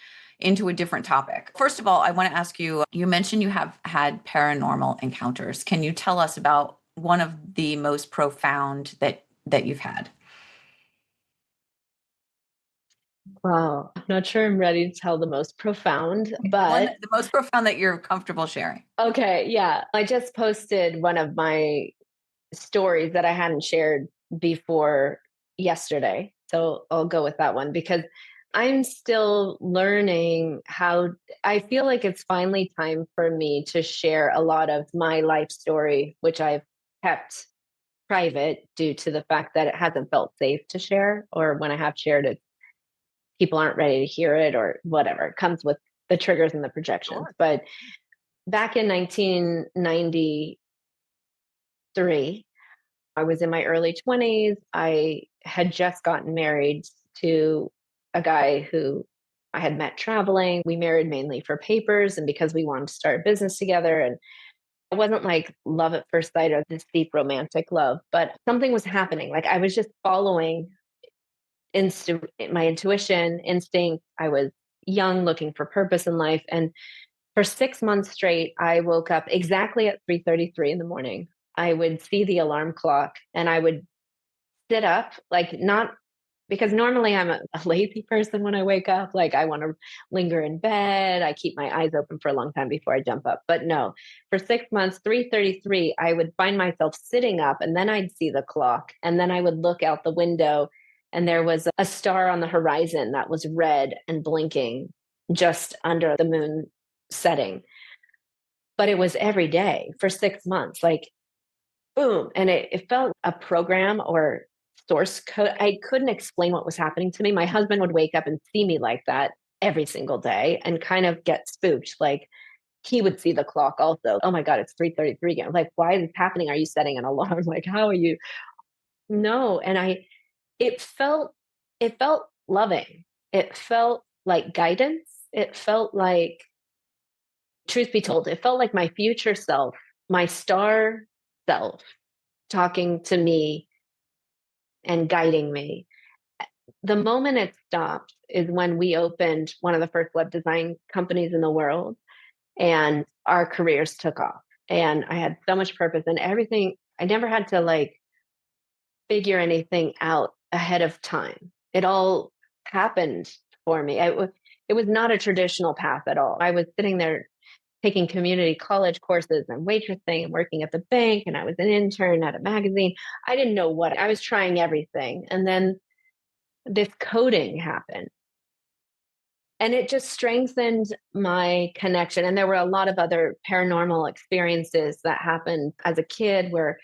into a different topic. First of all, I want to ask you, you mentioned you have had paranormal encounters. Can you tell us about one of the most profound that you've had? Wow. I'm not sure I'm ready to tell the most profound, but The most profound that you're comfortable sharing. okay. Yeah. I just posted one of my stories that I hadn't shared before yesterday. So I'll go with that one because I'm still learning how I feel like it's finally time for me to share a lot of my life story, which I've kept private due to the fact that it hasn't felt safe to share, or when I have shared it, people aren't ready to hear it or whatever. It comes with the triggers and the projections. Sure. But back in 1993, I was in my early 20s. I had just gotten married to a guy who I had met traveling. We married mainly for papers and because we wanted to start a business together. And it wasn't like love at first sight or this deep romantic love, but something was happening. Like I was just following my intuition, instinct. I was young, looking for purpose in life. And for 6 months straight, I woke up exactly at 3:33 in the morning. I would see the alarm clock and I would sit up, like not because normally I'm a lazy person when I wake up. Like I want to linger in bed. I keep my eyes open for a long time before I jump up. But no, for 6 months, 3:33, I would find myself sitting up and then I'd see the clock. And then I would look out the window and there was a star on the horizon that was red and blinking just under the moon setting. But it was every day for 6 months, like boom. And it felt a program or source code. I couldn't explain what was happening to me. My husband would wake up and see me like that every single day and kind of get spooked. Like he would see the clock also. Oh my God, it's 3:33 again. Like, why is this happening? Are you setting an alarm? Like, how are you? No. And it felt, it felt loving. It felt like guidance. It felt like, truth be told, it felt like my future self, my star self talking to me and guiding me. The moment it stopped is when we opened one of the first web design companies in the world and our careers took off. And I had so much purpose and everything. I never had to like figure anything out ahead of time. It all happened for me. It was not a traditional path at all. I was sitting there taking community college courses and waitressing and working at the bank. And I was an intern at a magazine. I didn't know what I was trying everything. And then this coding happened and it just strengthened my connection. And there were a lot of other paranormal experiences that happened as a kid where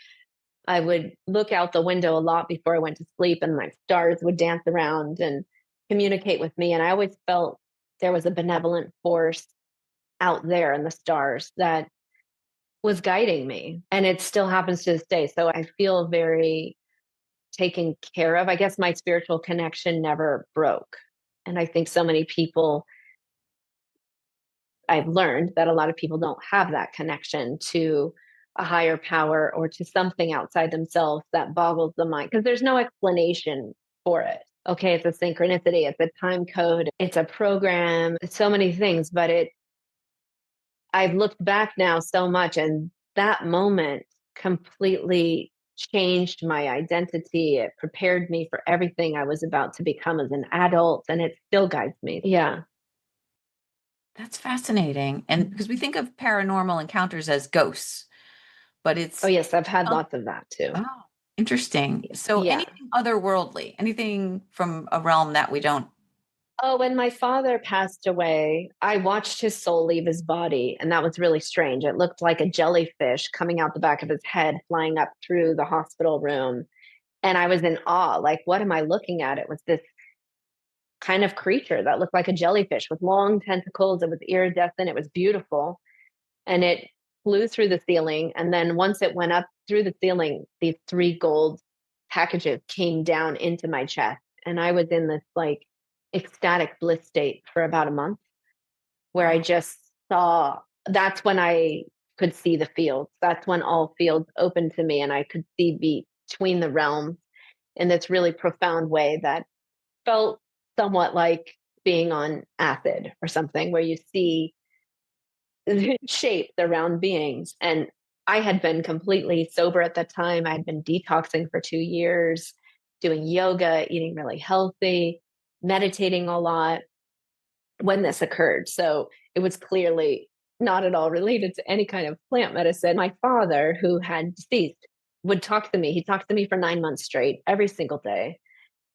I would look out the window a lot before I went to sleep and my stars would dance around and communicate with me. And I always felt there was a benevolent force out there in the stars that was guiding me. And it still happens to this day. So I feel very taken care of. I guess my spiritual connection never broke. And I think so many people, I've learned that a lot of people don't have that connection to a higher power or to something outside themselves that boggles the mind because there's no explanation for it. Okay, it's a synchronicity, it's a time code, it's a program, it's so many things, but I've looked back now so much and that moment completely changed my identity. It prepared me for everything I was about to become as an adult and it still guides me. Yeah. That's fascinating. And because we think of paranormal encounters as ghosts, but it's Oh yes, I've had lots of that too. oh, interesting. So Yeah. anything otherworldly, anything from a realm that we don't. Oh, when my father passed away, I watched his soul leave his body, and that was really strange. It looked like a jellyfish coming out the back of his head, flying up through the hospital room. And I was in awe. Like, what am I looking at? It was this kind of creature that looked like a jellyfish with long tentacles. It was iridescent. It was beautiful. And it flew through the ceiling. And then once it went up through the ceiling, these three gold packages came down into my chest. And I was in this like ecstatic bliss state for about a month where I just saw that's when I could see the fields. That's when all fields opened to me and I could see between the realms in this really profound way that felt somewhat like being on acid or something where you see shapes around beings. And I had been completely sober at that time. I had been detoxing for 2 years, doing yoga, eating really healthy. meditating a lot when this occurred. So it was clearly not at all related to any kind of plant medicine. My father, who had deceased, would talk to me. He talked to me for 9 months straight, every single day,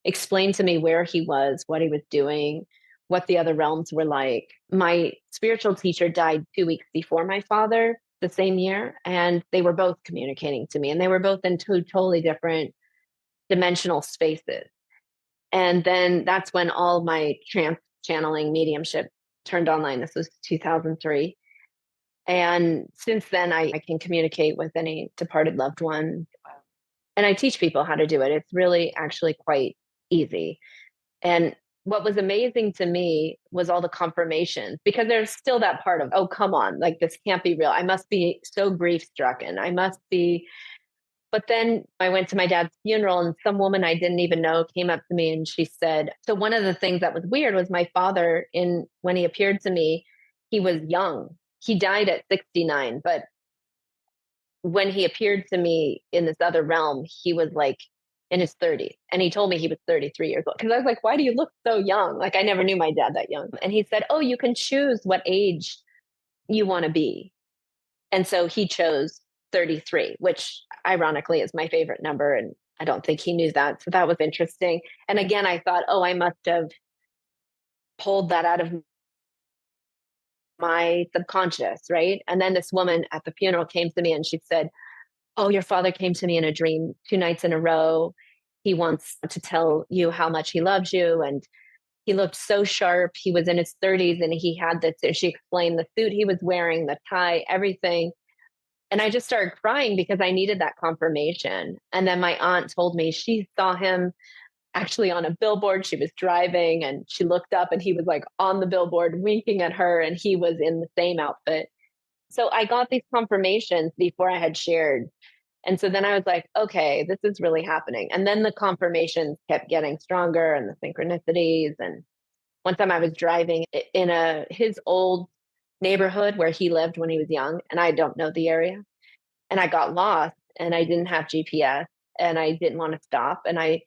explained to me where he was, what he was doing, what the other realms were like. My spiritual teacher died 2 weeks before my father, the same year, and they were both communicating to me, and they were both in two totally different dimensional spaces. And then that's when all my trance channeling mediumship turned online. This was 2003. And since then, I can communicate with any departed loved one. And I teach people how to do it. It's really actually quite easy. And what was amazing to me was all the confirmations, because there's still that part of, oh, come on, like this can't be real. I must be so grief strucken. I must be. But then I went to my dad's funeral, and some woman I didn't even know came up to me and she said, so one of the things that was weird was my father, when he appeared to me, he was young. He died at 69, but when he appeared to me in this other realm, he was like in his 30s. And he told me he was 33 years old. Because I was like, why do you look so young? Like, I never knew my dad that young. And he said, oh, you can choose what age you want to be. And so he chose 33, which ironically is my favorite number. And I don't think he knew that. So that was interesting. And again, I thought, oh, I must have pulled that out of my subconscious, right? And then this woman at the funeral came to me and she said, oh, your father came to me in a dream 2 nights in a row. He wants to tell you how much he loves you. And he looked so sharp. He was in his 30s and he had this, she explained the suit he was wearing, the tie, everything. And I just started crying because I needed that confirmation. And then my aunt told me she saw him actually on a billboard. She was driving and she looked up and he was like on the billboard winking at her and he was in the same outfit. So I got these confirmations before I had shared. And so then I was like, okay, this is really happening. And then the confirmations kept getting stronger and the synchronicities. And one time I was driving in his old neighborhood where he lived when he was young, and I don't know the area. And I got lost and I didn't have GPS and I didn't want to stop. And I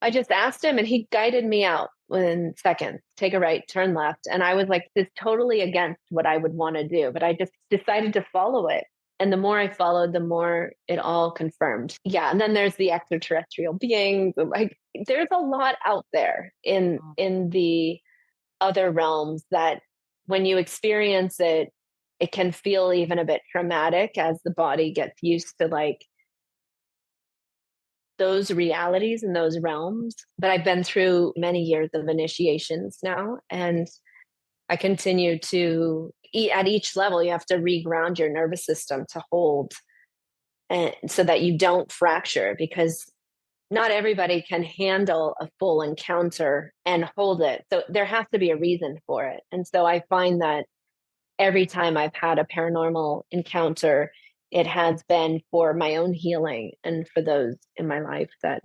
just asked him and he guided me out within seconds, take a right, turn left. And I was like, this is totally against what I would want to do, but I just decided to follow it. And the more I followed, the more it all confirmed. Yeah. And then there's the extraterrestrial beings. Like there's a lot out there in the other realms that when you experience it, it can feel even a bit traumatic as the body gets used to like those realities and those realms. But I've been through many years of initiations now, and I continue to at each level, you have to reground your nervous system to hold, and so that you don't fracture, because not everybody can handle a full encounter and hold it. So there has to be a reason for it. And so I find that every time I've had a paranormal encounter, it has been for my own healing and for those in my life that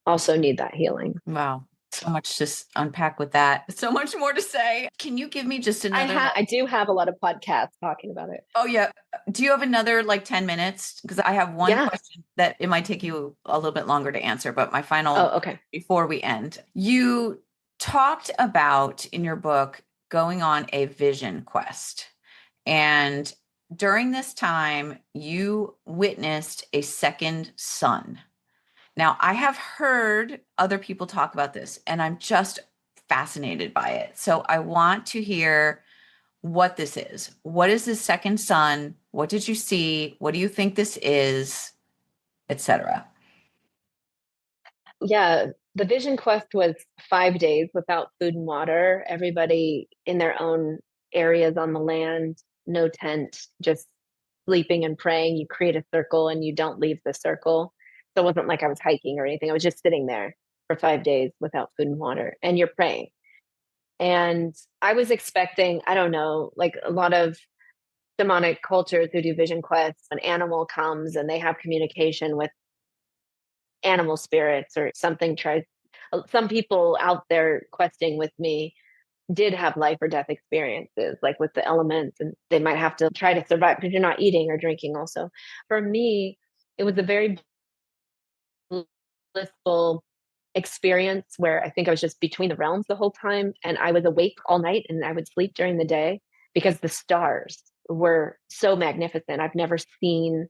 also need that healing. Wow. So much to unpack with that. So much more to say. Can you give me just another? I do have a lot of podcasts talking about it. Oh, yeah. Do you have another like 10 minutes? Because I have one question that it might take you a little bit longer to answer, but my final, okay. Before we end, you talked about in your book going on a vision quest. And during this time, you witnessed a second sun. Now, I have heard other people talk about this, and I'm just fascinated by it. So I want to hear what this is. What is this second sun? What did you see? What do you think this is, etc.? Yeah, the vision quest was 5 days without food and water. Everybody in their own areas on the land, no tent, just sleeping and praying. You create a circle and you don't leave the circle. So it wasn't like I was hiking or anything. I was just sitting there for 5 days without food and water, and you're praying. And I was expecting, I don't know, like a lot of demonic cultures who do vision quests, an animal comes and they have communication with animal spirits or something. Some people out there questing with me did have life or death experiences, like with the elements, and they might have to try to survive because you're not eating or drinking also. For me, it was a very blissful experience where I think I was just between the realms the whole time, and I was awake all night and I would sleep during the day because the stars were so magnificent. I've never seen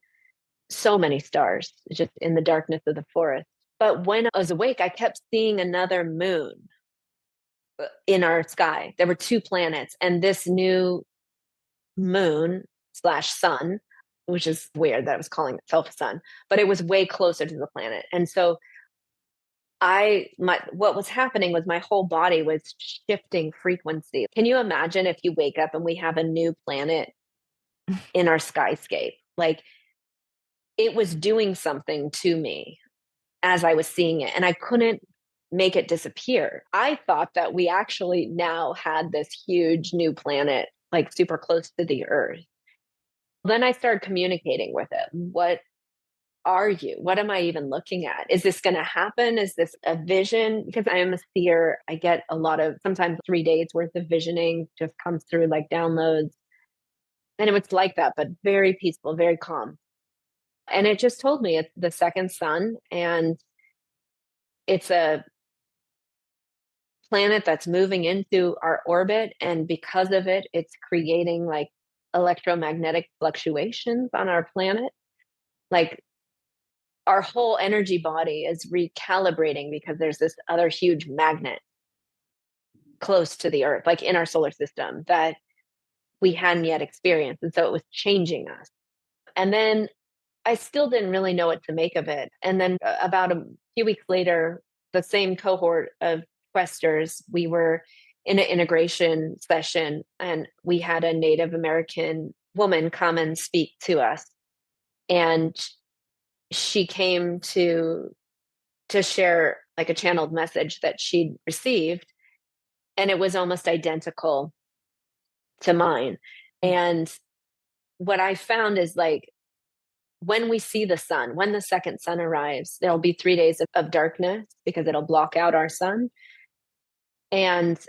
so many stars just in the darkness of the forest. But when I was awake, I kept seeing another moon in our sky. There were two planets, and this new moon slash sun, which is weird that it was calling itself a sun, but it was way closer to the planet. And so what was happening was my whole body was shifting frequency. Can you imagine if you wake up and we have a new planet in our skyscape? Like, it was doing something to me as I was seeing it, and I couldn't make it disappear. I thought that we actually now had this huge new planet, like super close to the Earth. Then I started communicating with it. What are you? What am I even looking at? Is this going to happen? Is this a vision? Because I am a seer, I get a lot of, sometimes 3 days worth of visioning just comes through like downloads. And it was like that, but very peaceful, very calm. And it just told me it's the second sun, and it's a planet that's moving into our orbit. And because of it, it's creating like electromagnetic fluctuations on our planet. Like, our whole energy body is recalibrating because there's this other huge magnet close to the Earth, like in our solar system, that we hadn't yet experienced. And so it was changing us. And then I still didn't really know what to make of it. And then about a few weeks later, the same cohort of questers, we were in an integration session, and we had a Native American woman come and speak to us. And she came to share like a channeled message that she'd received, and it was almost identical to mine. And what I found is, like, when we see the sun, when the second sun arrives, there'll be 3 days of darkness because it'll block out our sun. And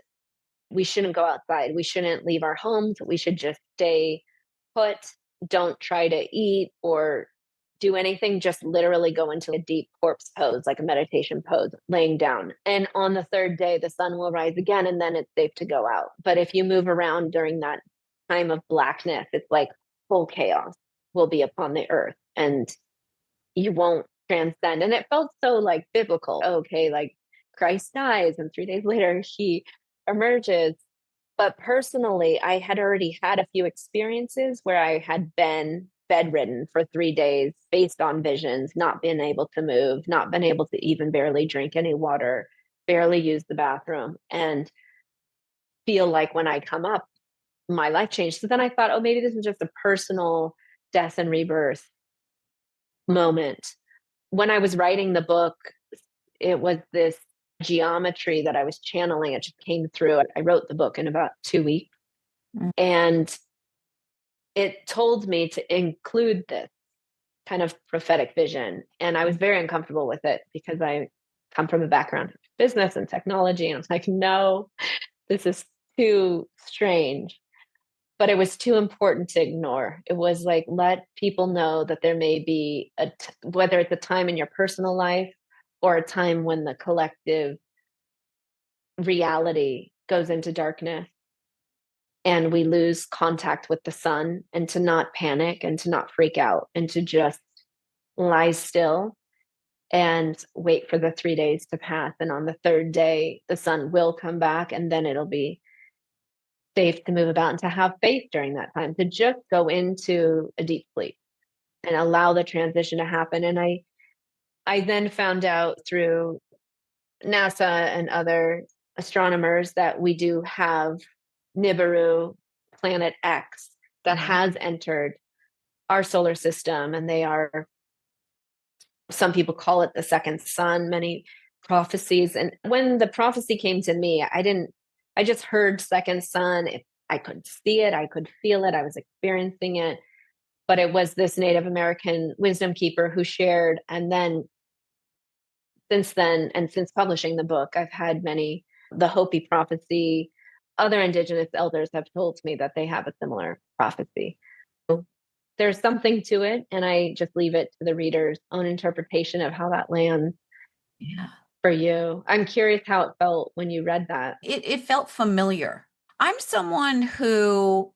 we shouldn't go outside. We shouldn't leave our homes. We should just stay put. Don't try to eat or do anything. Just literally go into a deep corpse pose, like a meditation pose, laying down. And on the third day, the sun will rise again, and then it's safe to go out. But if you move around during that time of blackness, it's like full chaos will be upon the earth, and you won't transcend. And it felt so like biblical. Okay, like Christ dies, and 3 days later he emerges. But personally, I had already had a few experiences where I had been bedridden for 3 days based on visions, not been able to move, not been able to even barely drink any water, barely use the bathroom, and feel like when I come up, my life changed. So then I thought, oh, maybe this is just a personal death and rebirth moment. When I was writing the book, it was this geometry that I was channeling. It just came through. I wrote the book in about 2 weeks. And it told me to include this kind of prophetic vision. And I was very uncomfortable with it because I come from a background of business and technology. And I was like, no, this is too strange. But it was too important to ignore. It was like, let people know that there may be, whether it's a time in your personal life or a time when the collective reality goes into darkness and we lose contact with the sun, and to not panic and to not freak out and to just lie still and wait for the 3 days to pass. And on the third day, the sun will come back, and then it'll be safe to move about, and to have faith during that time, to just go into a deep sleep and allow the transition to happen. And I then found out through NASA and other astronomers that we do have Nibiru, planet X, that has entered our solar system, and they are, some people call it the second sun, many prophecies. And when the prophecy came to me, I just heard second sun. I could see it, I could feel it, I was experiencing it. But it was this Native American wisdom keeper who shared. And then since then, and since publishing the book, I've had the Hopi prophecy, other Indigenous elders have told me that they have a similar prophecy. So there's something to it, and I just leave it to the reader's own interpretation of how that lands. Yeah. for you? I'm curious how it felt when you read that. It felt familiar. I'm someone who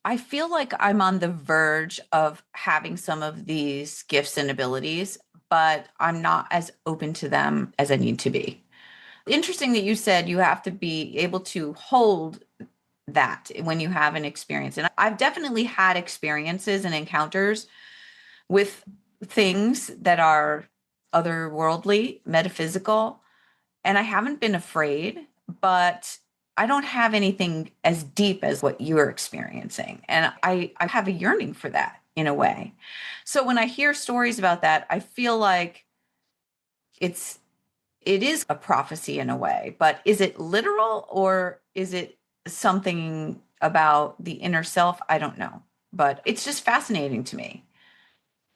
I feel like I'm on the verge of having some of these gifts and abilities, but I'm not as open to them as I need to be. Interesting that you said you have to be able to hold that when you have an experience. And I've definitely had experiences and encounters with things that are otherworldly, metaphysical, and I haven't been afraid, but I don't have anything as deep as what you're experiencing. And I have a yearning for that in a way. So when I hear stories about that, I feel like it is a prophecy in a way, but is it literal or is it something about the inner self? I don't know, but it's just fascinating to me.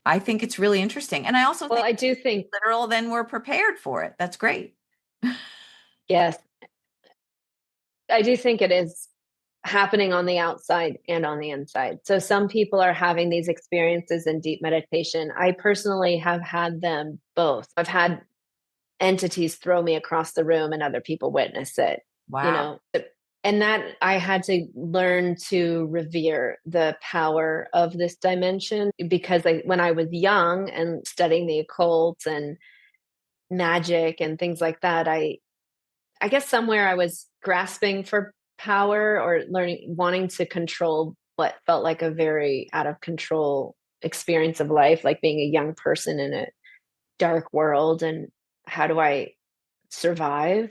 I think it's really interesting. And I also Well, think I do think, literal, then we're prepared for it. That's great. yes, I do think it is happening on the outside and on the inside. So some people are having these experiences in deep meditation. I personally have had them both. I've had entities throw me across the room and other people witness it, you Wow. know. And that I had to learn to revere the power of this dimension because when I was young and studying the occult and magic and things like that, I guess somewhere I was grasping for power or wanting to control what felt like a very out of control experience of life, like being a young person in a dark world. And how do I survive?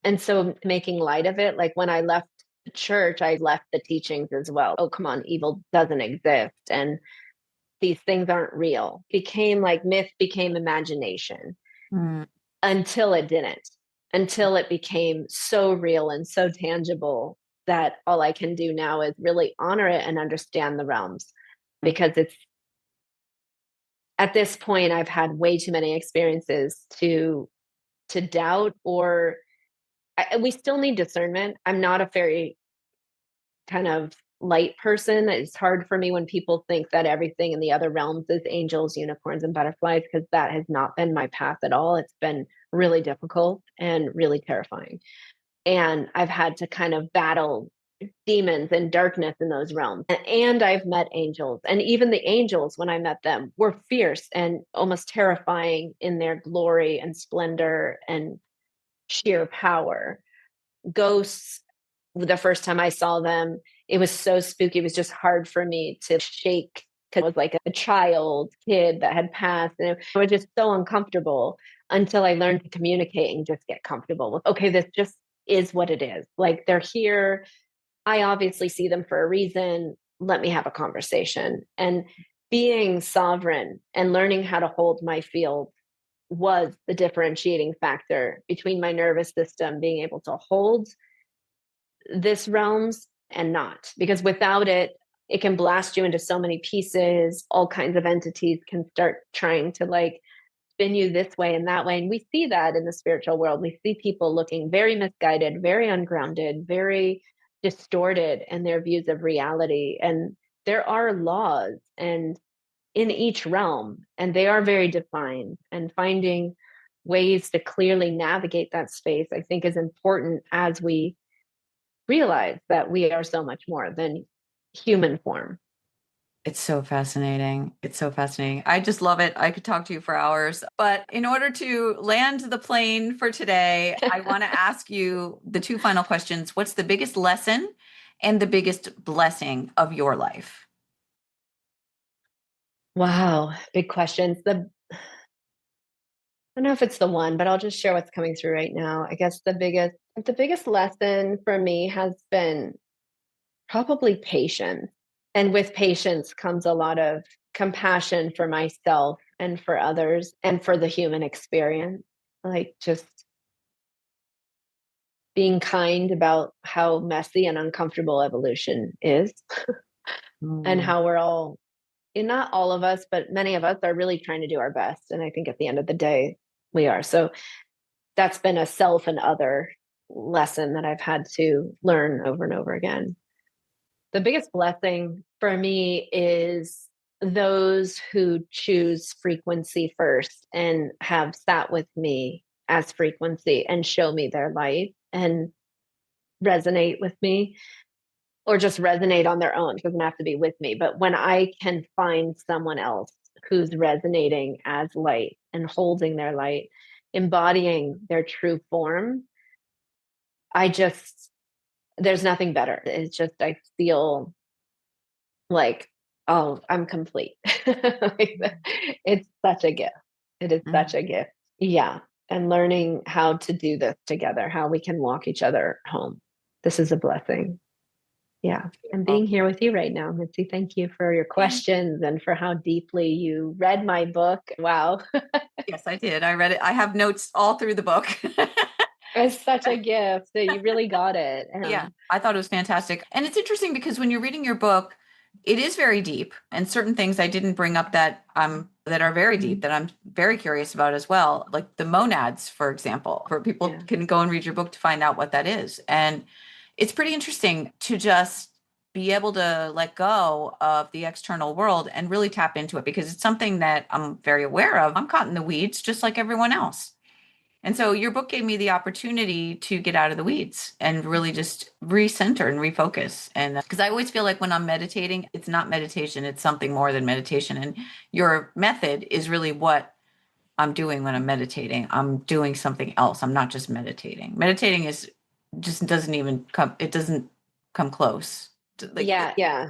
And so making light of it, like when I left the church, I left the teachings as well. Oh, come on, evil doesn't exist. And these things aren't real. Became like myth became imagination Mm. until it didn't, until it became so real and so tangible that all I can do now is really honor it and understand the realms because it's at this point I've had way too many experiences to doubt or we still need discernment. I'm not a very kind of light person. It's hard for me when people think that everything in the other realms is angels, unicorns, and butterflies, because that has not been my path at all. It's been really difficult and really terrifying. And I've had to kind of battle demons and darkness in those realms. And I've met angels. And even the angels, when I met them, were fierce and almost terrifying in their glory and splendor and sheer power. Ghosts, the first time I saw them, it was so spooky. It was just hard for me to shake because I was like a child kid that had passed. And it was just so uncomfortable until I learned to communicate and just get comfortable with, okay, this just is what it is. Like they're here. I obviously see them for a reason. Let me have a conversation. And being sovereign and learning how to hold my field was the differentiating factor between my nervous system being able to hold this realms and not, because without it, it can blast you into so many pieces. All kinds of entities can start trying to like spin you this way and that way. And we see that in the spiritual world. We see people looking very misguided, very ungrounded, very distorted in their views of reality. And there are laws and in each realm, and they are very defined. And finding ways to clearly navigate that space, I think, is important as we realize that we are so much more than human form. It's so fascinating. It's so fascinating. I just love it. I could talk to you for hours. But in order to land the plane for today, I want to ask you the two final questions. What's the biggest lesson and the biggest blessing of your life? Wow, big questions. I don't know if it's the one, but I'll just share what's coming through right now. I guess the biggest lesson for me has been probably patience. And with patience comes a lot of compassion for myself and for others and for the human experience. Like just being kind about how messy and uncomfortable evolution is and how we're all, and not all of us, but many of us are really trying to do our best. And I think at the end of the day, we are. So that's been a self and other lesson that I've had to learn over and over again. The biggest blessing for me is those who choose frequency first and have sat with me as frequency and show me their light and resonate with me, or just resonate on their own. It doesn't have to be with me. But when I can find someone else who's resonating as light and holding their light, embodying their true form, there's nothing better. It's just, I feel like, oh, I'm complete. It's such a gift. It is such a gift. Yeah. And learning how to do this together, how we can walk each other home. This is a blessing. Yeah. And being here with you right now, Mitzi, thank you for your questions and for how deeply you read my book. Wow. Yes, I did. I read it. I have notes all through the book. It's such a gift that you really got it. Yeah, I thought it was fantastic. And it's interesting because when you're reading your book, it is very deep, and certain things I didn't bring up that are very deep that I'm very curious about as well, like the monads, for example, where people can go and read your book to find out what that is. And it's pretty interesting to just be able to let go of the external world and really tap into it, because it's something that I'm very aware of. I'm caught in the weeds just like everyone else. And so your book gave me the opportunity to get out of the weeds and really just recenter and refocus. And because I always feel like when I'm meditating, it's not meditation, it's something more than meditation. And your method is really what I'm doing when I'm meditating. I'm doing something else. I'm not just meditating. Meditating is just doesn't come close. Yeah.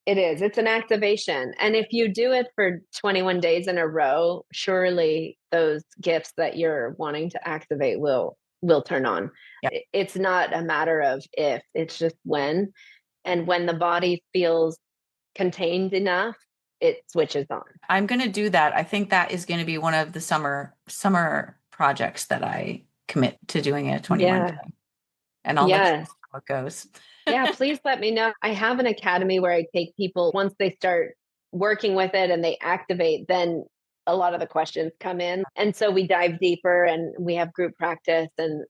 It is. It's an activation. And if you do it for 21 days in a row, surely those gifts that you're wanting to activate will turn on. Yep. It's not a matter of if, it's just when. And when the body feels contained enough, it switches on. I'm going to do that. I think that is going to be one of the summer projects that I commit to doing at 21 day. And I'll let you know how it goes. Yeah, please let me know. I have an academy where I take people, once they start working with it and they activate, then a lot of the questions come in. And so we dive deeper and we have group practice and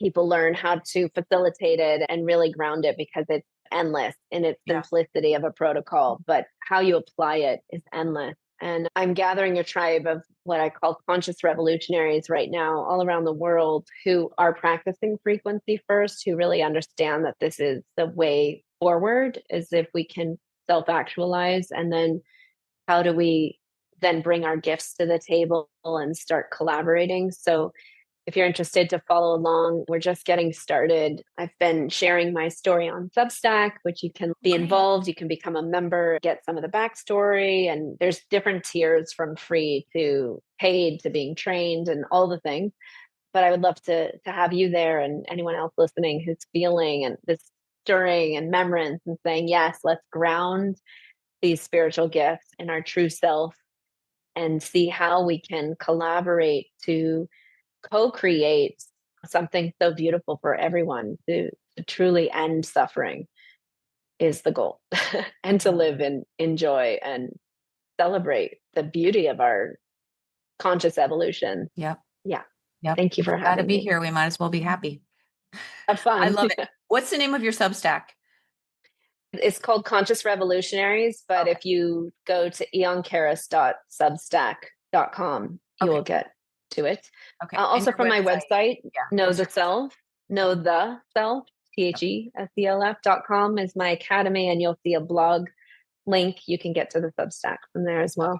people learn how to facilitate it and really ground it, because it's endless in its simplicity of a protocol, but how you apply it is endless. And I'm gathering a tribe of what I call conscious revolutionaries right now all around the world who are practicing frequency first, who really understand that this is the way forward, is if we can self-actualize. And then how do we then bring our gifts to the table and start collaborating? So if you're interested to follow along, we're just getting started. I've been sharing my story on Substack, which you can be involved. You can become a member, get some of the backstory. And there's different tiers from free to paid to being trained and all the things. But I would love to have you there and anyone else listening who's feeling and this stirring and remembrance and saying, yes, let's ground these spiritual gifts in our true self and see how we can collaborate to co-create something so beautiful for everyone. To truly end suffering is the goal. And to live in joy and celebrate the beauty of our conscious evolution. Yep. Thank you for having me. Got to be here. We might as well be happy. Have fun. I love it. What's the name of your Substack? It's called Conscious Revolutionaries, but if you go to eonkarris.substack.com, you will get to it. Okay. Also from my website, Know the Self, TheSelf.com is my academy, and you'll see a blog link. You can get to the Substack from there as well.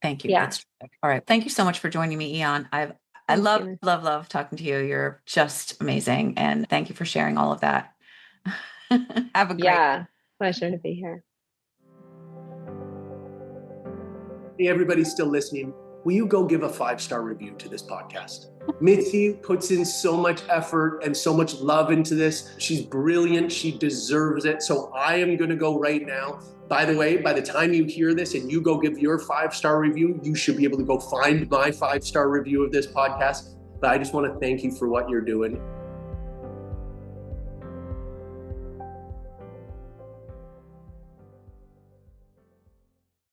Thank you. Yeah. That's terrific. All right. Thank you so much for joining me, Aeon. I love talking to you. You're just amazing. And thank you for sharing all of that. Have a great pleasure to be here. Hey, everybody still listening. Will you go give a 5-star review to this podcast? Mitzi puts in so much effort and so much love into this. She's brilliant. She deserves it. So I am going to go right now. By the way, by the time you hear this and you go give your 5-star review, you should be able to go find my 5-star review of this podcast. But I just want to thank you for what you're doing.